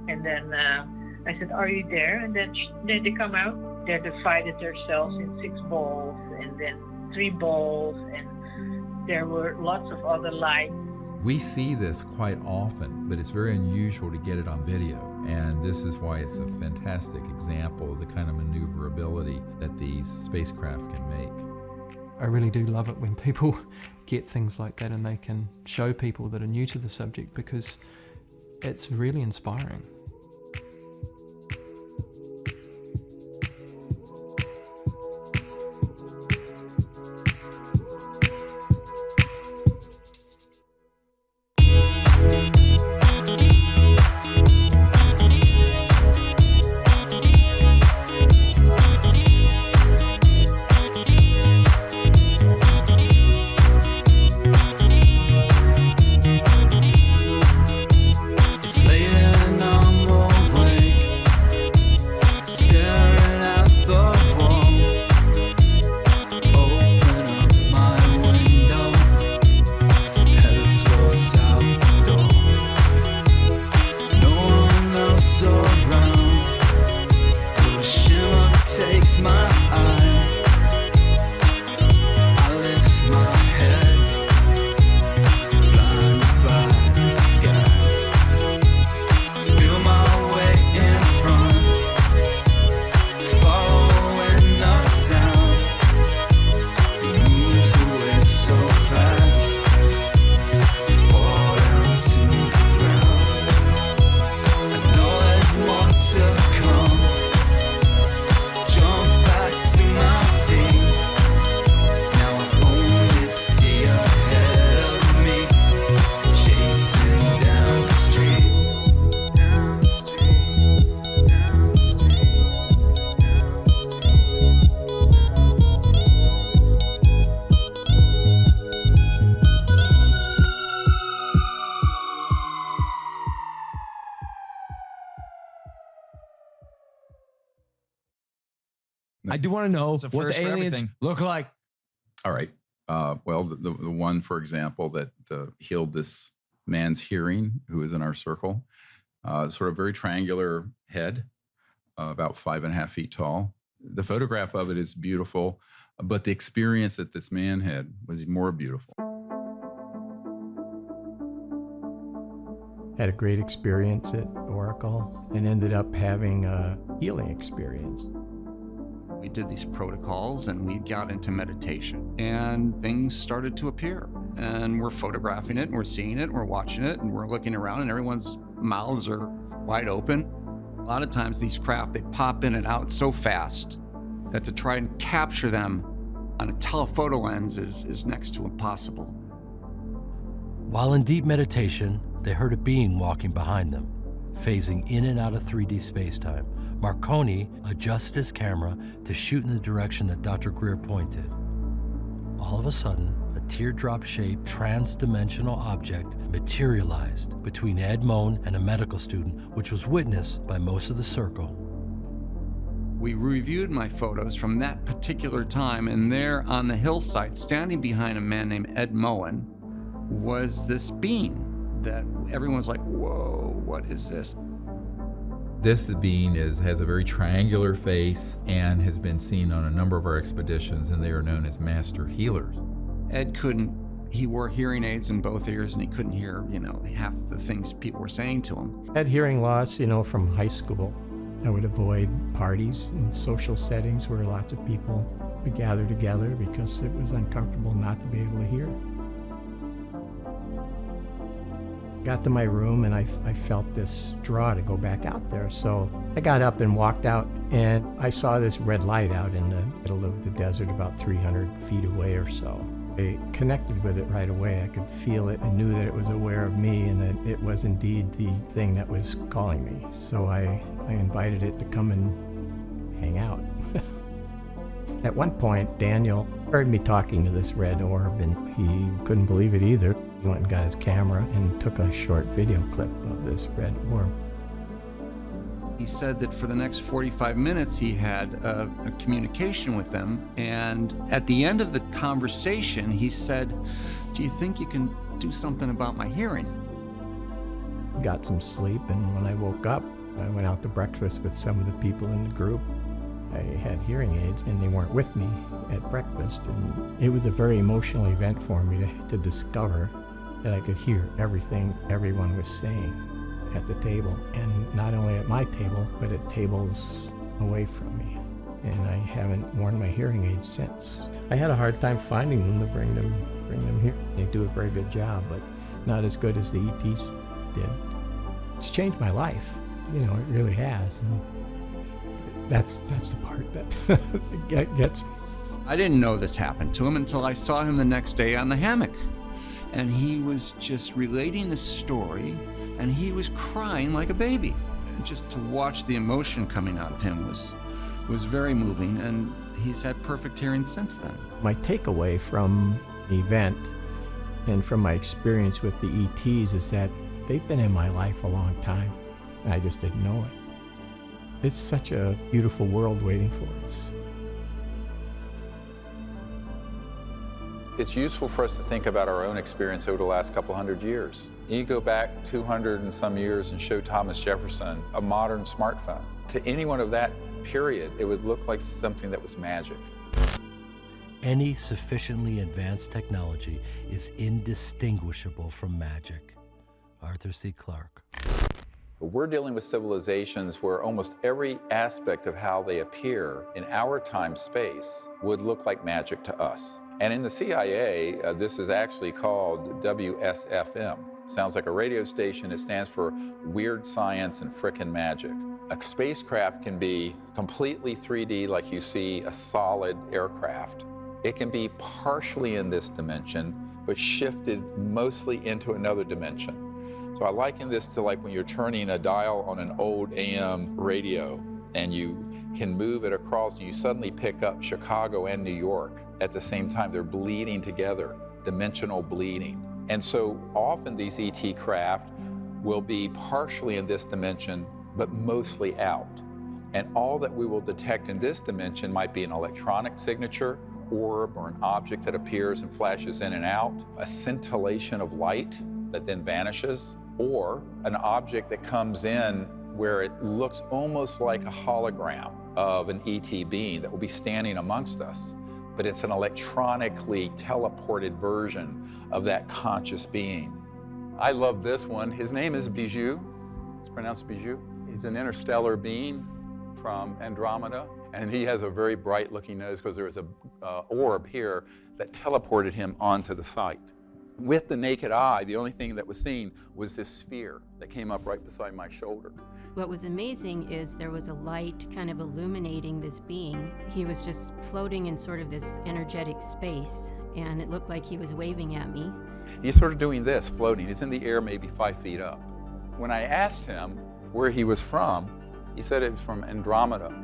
And then I said, "Are you there?" And then they come out. They divided themselves in 6 balls and then 3 balls, and there were lots of other lights. We see this quite often, but it's very unusual to get it on video. And this is why it's a fantastic example of the kind of maneuverability that these spacecraft can make. I really do love it when people get things like that and they can show people that are new to the subject, because it's really inspiring. I do want to know what the aliens look like. All right. Well, the one, for example, that healed this man's hearing, who is in our circle, sort of very triangular head, about 5.5 feet tall. The photograph of it is beautiful, but the experience that this man had was more beautiful. Had a great experience at Oracle and ended up having a healing experience. We did these protocols and we got into meditation and things started to appear. And we're photographing it, and we're seeing it, and we're watching it, and we're looking around and everyone's mouths are wide open. A lot of times these craft, they pop in and out so fast that to try and capture them on a telephoto lens is next to impossible. While in deep meditation, they heard a being walking behind them, phasing in and out of 3D spacetime. Marconi adjusted his camera to shoot in the direction that Dr. Greer pointed. All of a sudden, a teardrop-shaped, trans-dimensional object materialized between Ed Moen and a medical student, which was witnessed by most of the circle. We reviewed my photos from that particular time, and there on the hillside, standing behind a man named Ed Moen, was this being that everyone was like, whoa, what is this? This being has a very triangular face and has been seen on a number of our expeditions, and they are known as master healers. Ed he wore hearing aids in both ears, and he couldn't hear, half the things people were saying to him. Had hearing loss, from high school. I would avoid parties and social settings where lots of people would gather together because it was uncomfortable not to be able to hear. Got to my room and I felt this draw to go back out there. So I got up and walked out, and I saw this red light out in the middle of the desert about 300 feet away or so. I connected with it right away. I could feel it. I knew that it was aware of me and that it was indeed the thing that was calling me. So I invited it to come and hang out. At one point, Daniel heard me talking to this red orb, and he couldn't believe it either. He went and got his camera and took a short video clip of this red orb. He said that for the next 45 minutes he had a communication with them, and at the end of the conversation he said, "Do you think you can do something about my hearing?" Got some sleep, and when I woke up, I went out to breakfast with some of the people in the group. I had hearing aids, and they weren't with me at breakfast, and it was a very emotional event for me to discover that I could hear everything everyone was saying at the table, and not only at my table, but at tables away from me. And I haven't worn my hearing aids since. I had a hard time finding them to bring them here. They do a very good job, but not as good as the ETs did. It's changed my life, you know, it really has. And that's the part that gets me. I didn't know this happened to him until I saw him the next day on the hammock. And he was just relating the story, and he was crying like a baby. And just to watch the emotion coming out of him was very moving, and he's had perfect hearing since then. My takeaway from the event and from my experience with the ETs is that they've been in my life a long time, and I just didn't know it. It's such a beautiful world waiting for us. It's useful for us to think about our own experience over the last couple hundred years. You go back 200 and some years and show Thomas Jefferson a modern smartphone. To anyone of that period, it would look like something that was magic. Any sufficiently advanced technology is indistinguishable from magic. Arthur C. Clarke. We're dealing with civilizations where almost every aspect of how they appear in our time-space would look like magic to us. And in the CIA, this is actually called WSFM. Sounds like a radio station. It stands for Weird Science and Frickin' Magic. A spacecraft can be completely 3D, like you see a solid aircraft. It can be partially in this dimension, but shifted mostly into another dimension. So I liken this to like when you're turning a dial on an old AM radio and you can move it across and you suddenly pick up Chicago and New York at the same time. They're bleeding together, dimensional bleeding. And so often these ET craft will be partially in this dimension, but mostly out. And all that we will detect in this dimension might be an electronic signature, orb, or an object that appears and flashes in and out, a scintillation of light that then vanishes, or an object that comes in where it looks almost like a hologram of an ET being that will be standing amongst us, but it's an electronically teleported version of that conscious being. I love this one. His name is Bijou. It's pronounced Bijou. He's an interstellar being from Andromeda, and he has a very bright looking nose because there was an orb here that teleported him onto the site. With the naked eye, the only thing that was seen was this sphere that came up right beside my shoulder. What was amazing is there was a light kind of illuminating this being. He was just floating in sort of this energetic space, and it looked like he was waving at me. He's sort of doing this, floating. He's in the air maybe 5 feet up. When I asked him where he was from, he said it was from Andromeda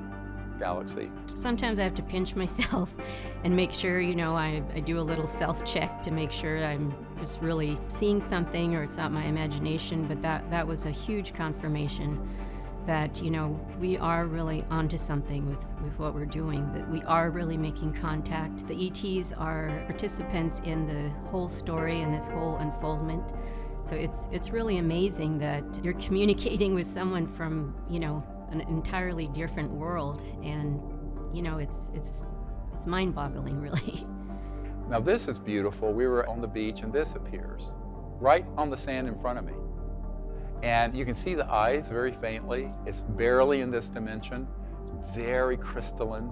galaxy. Sometimes I have to pinch myself and make sure, you know, I do a little self-check to make sure I'm just really seeing something or it's not my imagination, but that was a huge confirmation that, you know, we are really onto something with what we're doing, that we are really making contact. The ETs are participants in the whole story and this whole unfoldment. So it's really amazing that you're communicating with someone from, you know, an entirely different world, and you know, it's mind-boggling, really. Now this is beautiful. We were on the beach and this appears right on the sand in front of me. And you can see the eyes very faintly. It's barely in this dimension. It's very crystalline.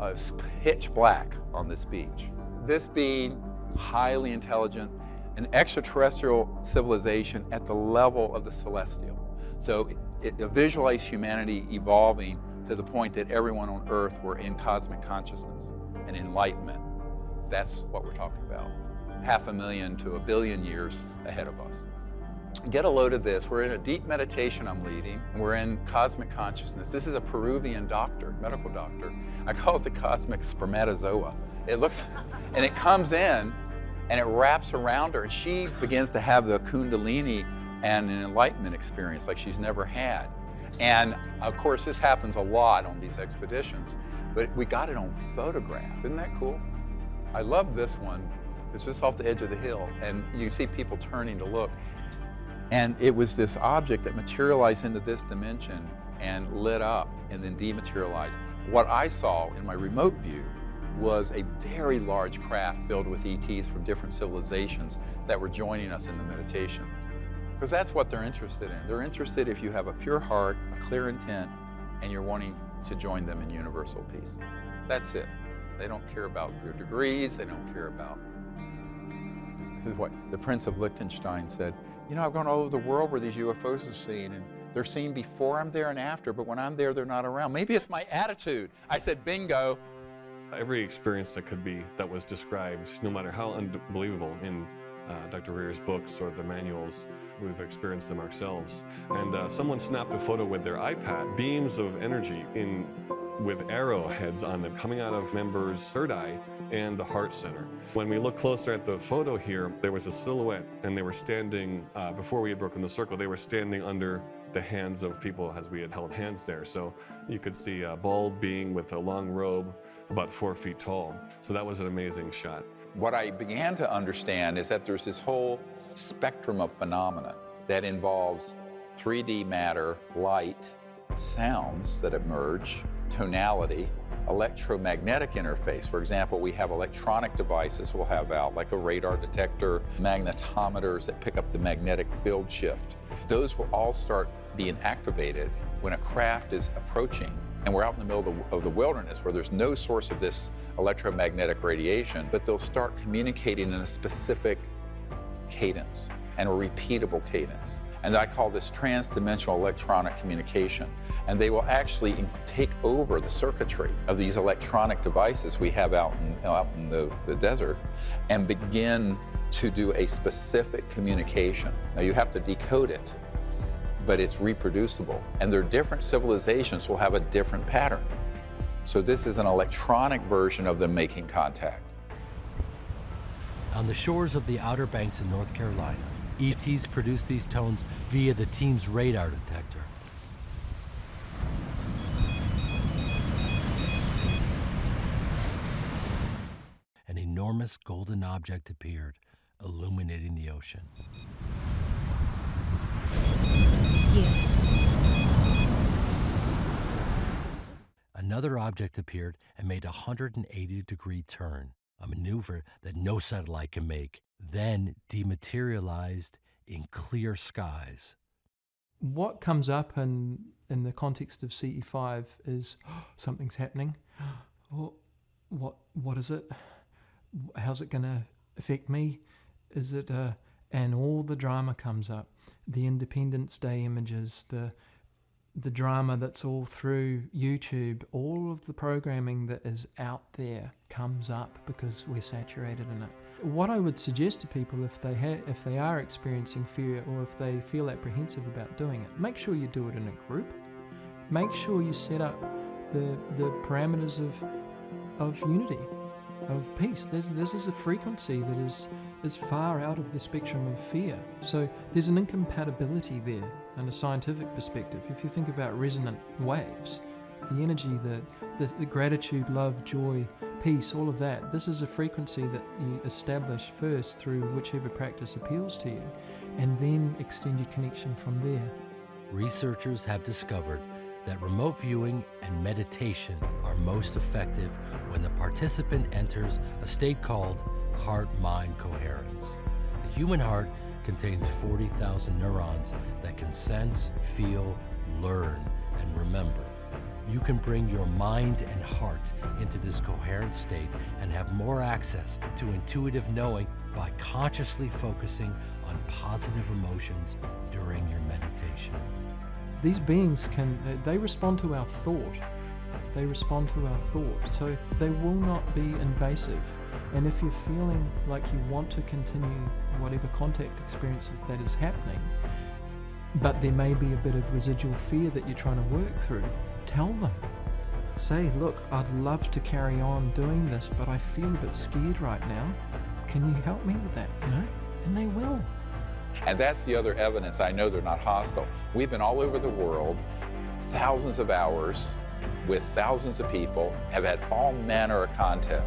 It's pitch black on this beach. This being highly intelligent, an extraterrestrial civilization at the level of the celestial. So it visualized humanity evolving to the point that everyone on Earth were in cosmic consciousness and enlightenment. That's what we're talking about. 500,000 to 1 billion years ahead of us. Get a load of this. We're in a deep meditation I'm leading. We're in cosmic consciousness. This is a Peruvian doctor, medical doctor. I call it the cosmic spermatozoa. It looks, and it comes in and it wraps around her and she begins to have the kundalini and an enlightenment experience like she's never had. And of course, this happens a lot on these expeditions, but we got it on photograph. Isn't that cool? I love this one. It's just off the edge of the hill, and you see people turning to look. And it was this object that materialized into this dimension and lit up and then dematerialized. What I saw in my remote view was a very large craft filled with ETs from different civilizations that were joining us in the meditation. Because that's what they're interested in. They're interested if you have a pure heart, a clear intent, and you're wanting to join them in universal peace. That's it. They don't care about your degrees, they don't care about... This is what the Prince of Liechtenstein said. You know, I've gone all over the world where these UFOs are seen, and they're seen before I'm there and after, but when I'm there, they're not around. Maybe it's my attitude. I said, bingo. Every experience that was described, no matter how unbelievable in Dr. Greer's books or the manuals, we've experienced them ourselves. And someone snapped a photo with their iPad, beams of energy with arrowheads on them coming out of members' third eye and the heart center. When we look closer at the photo here, there was a silhouette, and they were standing, before we had broken the circle, they were standing under the hands of people as we had held hands there. So you could see a bald being with a long robe, about 4 feet tall. So that was an amazing shot. What I began to understand is that there's this whole spectrum of phenomena that involves 3D matter, light, sounds that emerge, tonality, electromagnetic interface. For example, we have electronic devices we'll have out, like a radar detector, magnetometers that pick up the magnetic field shift. Those will all start being activated when a craft is approaching, and we're out in the middle of the wilderness where there's no source of this electromagnetic radiation, but they'll start communicating in a specific cadence and a repeatable cadence. And I call this trans-dimensional electronic communication. And they will actually take over the circuitry of these electronic devices we have out in the desert and begin to do a specific communication. Now you have to decode it, but it's reproducible. And their different civilizations will have a different pattern. So this is an electronic version of them making contact. On the shores of the Outer Banks in North Carolina, ETs produce these tones via the team's radar detector. An enormous golden object appeared, illuminating the ocean. Yes. Another object appeared and made a 180-degree turn, a maneuver that no satellite can make, then dematerialized in clear skies. What comes up in the context of CE5 is something's happening. What is it? How's it going to affect me? Is it and all the drama comes up. The Independence Day images, the drama that's all through YouTube, all of the programming that is out there comes up because we're saturated in it. What I would suggest to people if they are experiencing fear or if they feel apprehensive about doing it, make sure you do it in a group. Make sure you set up the parameters of unity, of peace. This is a frequency that is far out of the spectrum of fear. So there's an incompatibility there in a scientific perspective. If you think about resonant waves, the energy, the gratitude, love, joy, peace, all of that, this is a frequency that you establish first through whichever practice appeals to you, and then extend your connection from there. Researchers have discovered that remote viewing and meditation are most effective when the participant enters a state called heart-mind coherence. The human heart contains 40,000 neurons that can sense, feel, learn, and remember. You can bring your mind and heart into this coherent state and have more access to intuitive knowing by consciously focusing on positive emotions during your meditation. These beings they respond to our thought. They respond to our thought, so they will not be invasive. And if you're feeling like you want to continue whatever contact experience that is happening, but there may be a bit of residual fear that you're trying to work through, tell them. Say, look, I'd love to carry on doing this, but I feel a bit scared right now. Can you help me with that, And they will. And that's the other evidence I know they're not hostile. We've been all over the world thousands of hours with thousands of people, have had all manner of contact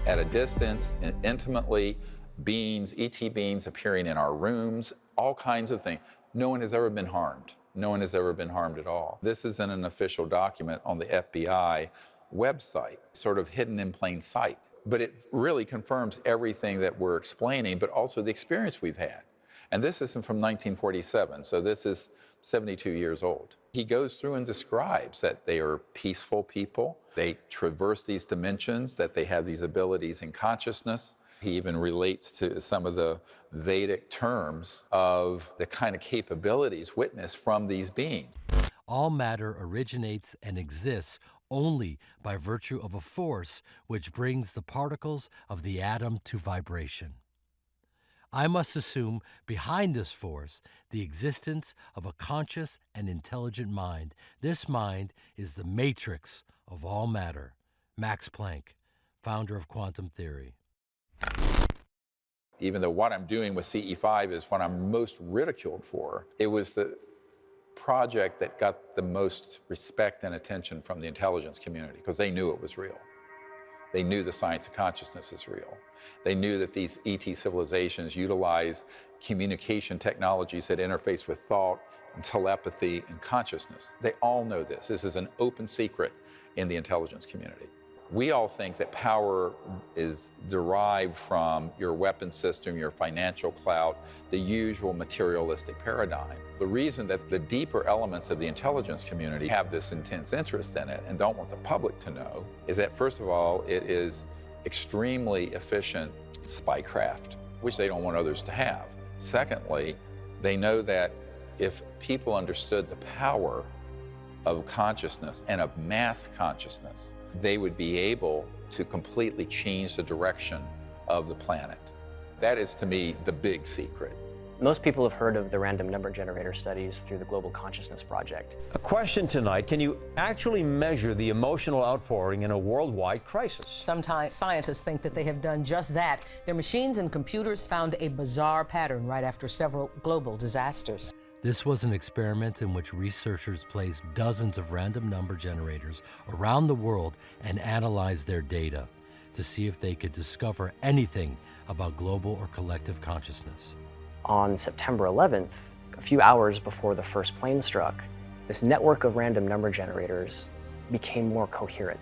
at a distance, and intimately, beings, ET beings appearing in our rooms, all kinds of things. No one has ever been harmed. No one has ever been harmed at all. This isn't an official document on the FBI website, sort of hidden in plain sight. But it really confirms everything that we're explaining, but also the experience we've had. And this isn't from 1947, so this is 72 years old. He goes through and describes that they are peaceful people, they traverse these dimensions, that they have these abilities in consciousness. He even relates to some of the Vedic terms of the kind of capabilities witnessed from these beings. All matter originates and exists only by virtue of a force which brings the particles of the atom to vibration. I must assume behind this force the existence of a conscious and intelligent mind. This mind is the matrix of all matter. Max Planck, founder of quantum theory. Even though what I'm doing with CE5 is what I'm most ridiculed for, it was the project that got the most respect and attention from the intelligence community because they knew it was real. They knew the science of consciousness is real. They knew that these ET civilizations utilize communication technologies that interface with thought and telepathy and consciousness. They all know this. This is an open secret in the intelligence community. We all think that power is derived from your weapon system, your financial clout, the usual materialistic paradigm. The reason that the deeper elements of the intelligence community have this intense interest in it and don't want the public to know is that, first of all, it is extremely efficient spycraft, which they don't want others to have. Secondly, they know that if people understood the power of consciousness and of mass consciousness, they would be able to completely change the direction of the planet. That is, to me, the big secret. Most people have heard of the random number generator studies through the Global Consciousness Project. A question tonight, can you actually measure the emotional outpouring in a worldwide crisis? Sometimes scientists think that they have done just that. Their machines and computers found a bizarre pattern right after several global disasters. This was an experiment in which researchers placed dozens of random number generators around the world and analyzed their data to see if they could discover anything about global or collective consciousness. On September 11th, a few hours before the first plane struck, this network of random number generators became more coherent,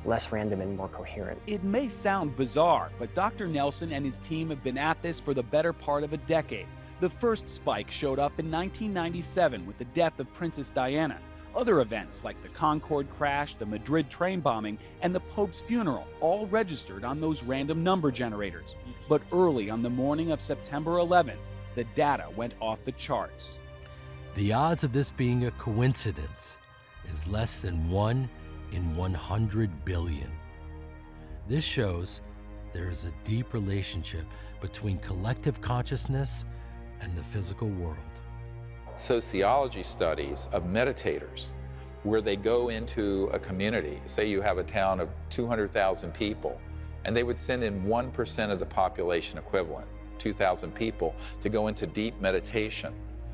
less random and more coherent. It may sound bizarre, but Dr. Nelson and his team have been at this for the better part of a decade. The first spike showed up in 1997 with the death of Princess Diana. Other events like the Concorde crash, the Madrid train bombing, and the Pope's funeral all registered on those random number generators. But early on the morning of September 11th, the data went off the charts. The odds of this being a coincidence is less than 1 in 100 billion. This shows there is a deep relationship between collective consciousness and the physical world. Sociology studies of meditators, where they go into a community, say you have a town of 200,000 people, and they would send in 1% of the population equivalent, 2,000 people, to go into deep meditation.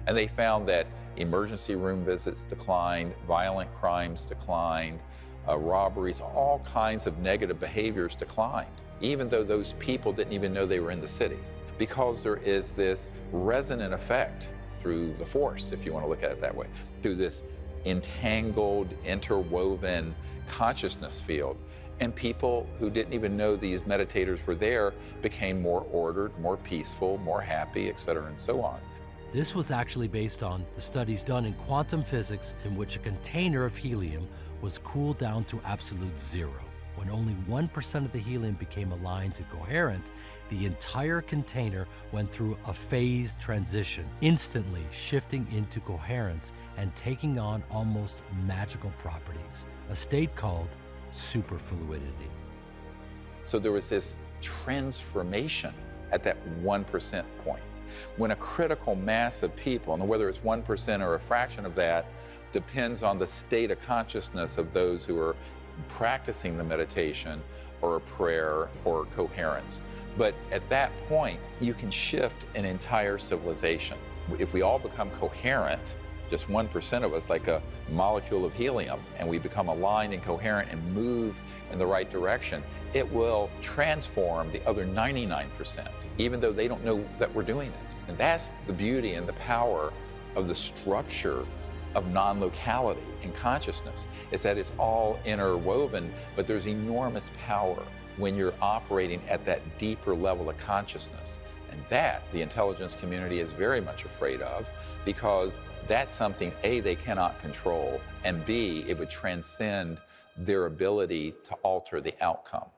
And they found that emergency room visits declined, violent crimes declined, robberies, all kinds of negative behaviors declined, even though those people didn't even know they were in the city. Because there is this resonant effect through the force, if you want to look at it that way, through this entangled, interwoven consciousness field. And people who didn't even know these meditators were there became more ordered, more peaceful, more happy, et cetera, and so on. This was actually based on the studies done in quantum physics in which a container of helium was cooled down to absolute zero. When only 1% of the helium became aligned to coherent, the entire container went through a phase transition, instantly shifting into coherence and taking on almost magical properties, a state called superfluidity. So there was this transformation at that 1% point. When a critical mass of people, and whether it's 1% or a fraction of that, depends on the state of consciousness of those who are practicing the meditation or a prayer or coherence. But at that point, you can shift an entire civilization. If we all become coherent, just 1% of us, like a molecule of helium, and we become aligned and coherent and move in the right direction, it will transform the other 99%, even though they don't know that we're doing it. And that's the beauty and the power of the structure of non-locality in consciousness, is that it's all interwoven, but there's enormous power when you're operating at that deeper level of consciousness. And that the intelligence community is very much afraid of, because that's something, A, they cannot control, and B, it would transcend their ability to alter the outcome.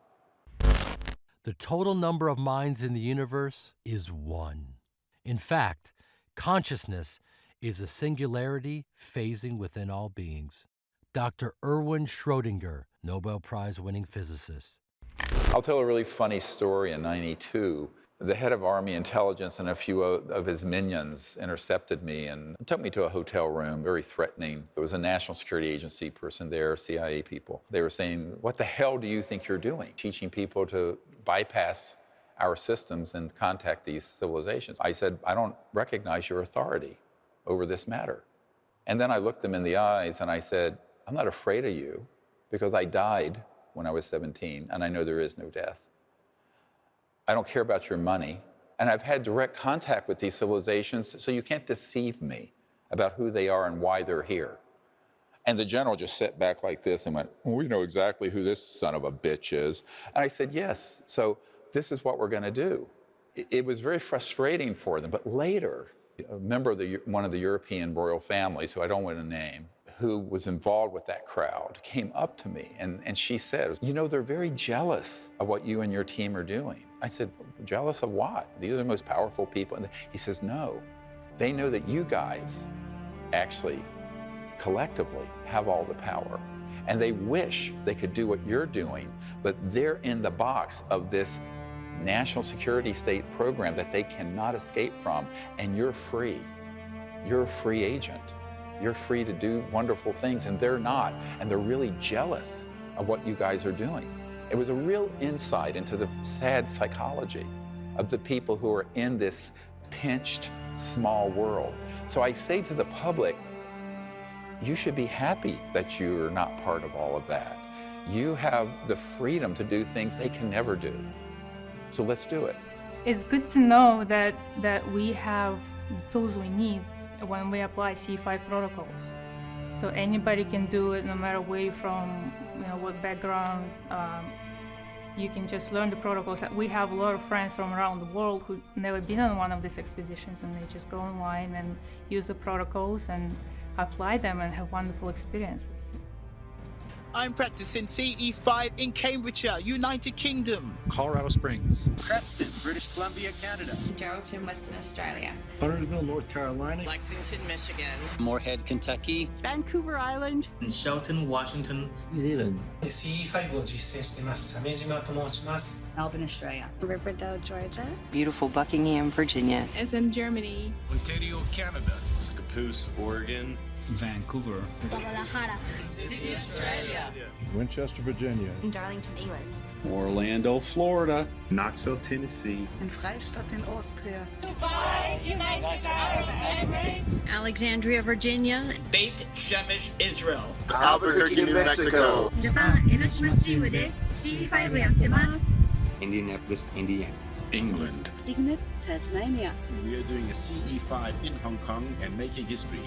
The total number of minds in the universe is one. In fact, consciousness is a singularity phasing within all beings. Dr. Erwin Schrödinger, Nobel Prize-winning physicist. I'll tell a really funny story. In '92, the head of Army intelligence and a few of his minions intercepted me and took me to a hotel room, very threatening. There was a National Security Agency person there, CIA people. They were saying, "What the hell do you think you're doing? Teaching people to bypass our systems and contact these civilizations." I said, "I don't recognize your authority over this matter." And then I looked them in the eyes and I said, "I'm not afraid of you, because I died when I was 17 and I know there is no death. I don't care about your money, and I've had direct contact with these civilizations, so you can't deceive me about who they are and why they're here." And the general just sat back like this and went, "Well, we know exactly who this son of a bitch is." And I said, "Yes, so this is what we're going to do." It was very frustrating for them, but later, a member of one of the European royal families, who I don't want to name, who was involved with that crowd, came up to me and she said, "You know, they're very jealous of what you and your team are doing." I said, "Jealous of what? These are the most powerful people." And he says, "No, they know that you guys actually collectively have all the power, and they wish they could do what you're doing, but they're in the box of this national security state program that they cannot escape from, and you're free. You're a free agent. You're free to do wonderful things, and they're not, and they're really jealous of what you guys are doing." It was a real insight into the sad psychology of the people who are in this pinched, small world. So I say to the public, you should be happy that you're not part of all of that. You have the freedom to do things they can never do. So let's do it. It's good to know that we have the tools we need when we apply C5 protocols. So anybody can do it, no matter where you're from, what background. You can just learn the protocols. We have a lot of friends from around the world who never been on one of these expeditions, and they just go online and use the protocols and apply them and have wonderful experiences. I'm practicing CE5 in Cambridgeshire, United Kingdom. Colorado Springs. Preston, British Columbia, Canada. Geraldton, Western Australia. Huntersville, North Carolina. Lexington, Michigan. Moorhead, Kentucky. Vancouver Island. In Shelton, Washington. New Zealand. CE5 を実践しています。鮫島と申します。Melbourne, Australia. Riverdale, Georgia. Beautiful Buckingham, Virginia. Is in Germany. Ontario, Canada. Scappoose, Oregon. Vancouver. Guadalajara. Sydney, Australia. Winchester, Virginia. In Darlington, England. Orlando, Florida. Knoxville, Tennessee. In Freistadt in Austria. Dubai, United Arab Emirates. Alexandria, Virginia. Beit Shemesh, Israel. Albuquerque, New Mexico. Japan, 江ノ島チームです。C5 やってます。Indianapolis, Indiana. England. Signet, Tasmania. We are doing a CE5 in Hong Kong and making history.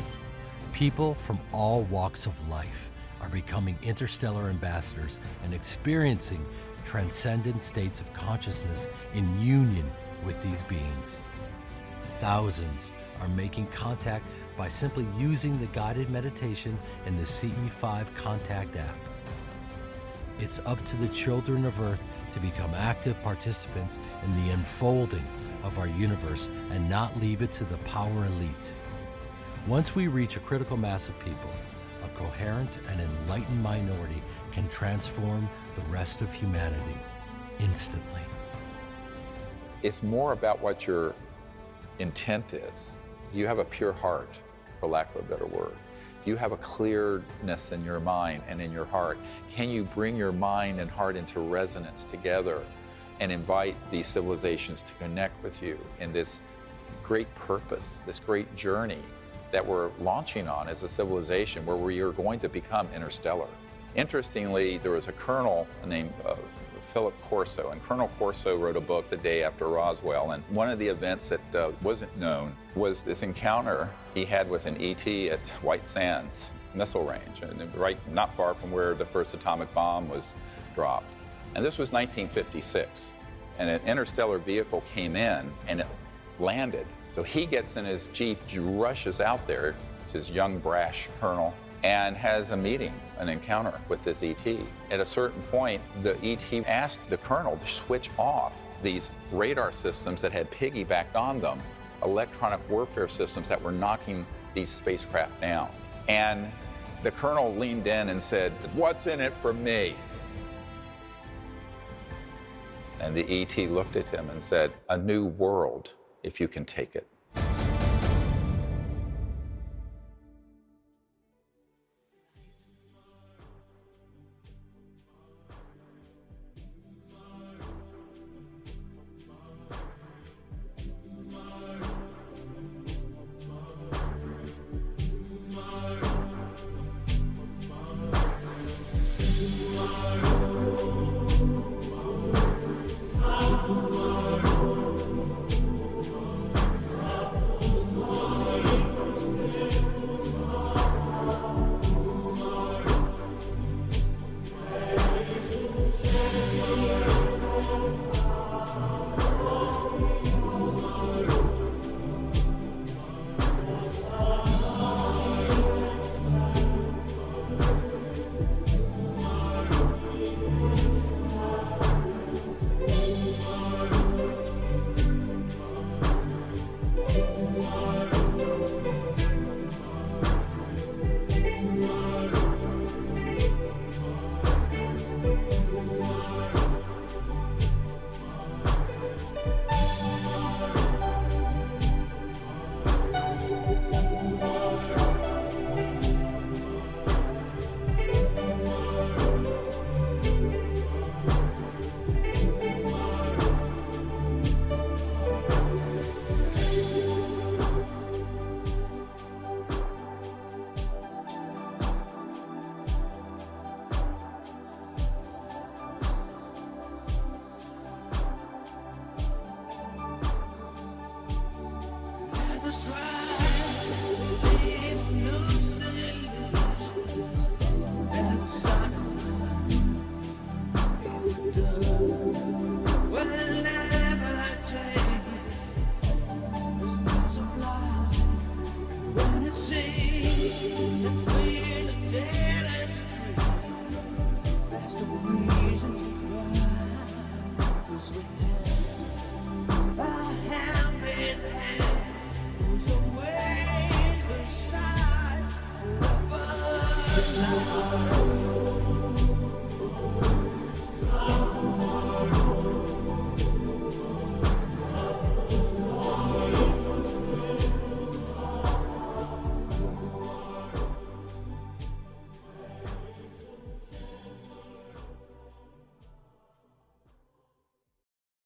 People from all walks of life are becoming interstellar ambassadors and experiencing transcendent states of consciousness in union with these beings. Thousands are making contact by simply using the guided meditation in the CE5 Contact app. It's up to the children of Earth to become active participants in the unfolding of our universe and not leave it to the power elite. Once we reach a critical mass of people, a coherent and enlightened minority can transform the rest of humanity instantly. It's more about what your intent is. Do you have a pure heart, for lack of a better word? Do you have a clearness in your mind and in your heart? Can you bring your mind and heart into resonance together and invite these civilizations to connect with you in this great purpose, this great journey that we're launching on as a civilization where we are going to become interstellar. Interestingly, there was a colonel named Philip Corso, and Colonel Corso wrote a book the day after Roswell, and one of the events that wasn't known was this encounter he had with an ET at White Sands missile range, and right not far from where the first atomic bomb was dropped. And this was 1956, and an interstellar vehicle came in and it landed. So he gets in his Jeep, rushes out there, it's his young, brash colonel, and has a meeting, an encounter with this ET. At a certain point, the ET asked the colonel to switch off these radar systems that had piggybacked on them, electronic warfare systems that were knocking these spacecraft down. And the colonel leaned in and said, "What's in it for me?" And the ET looked at him and said, "A new world, if you can take it."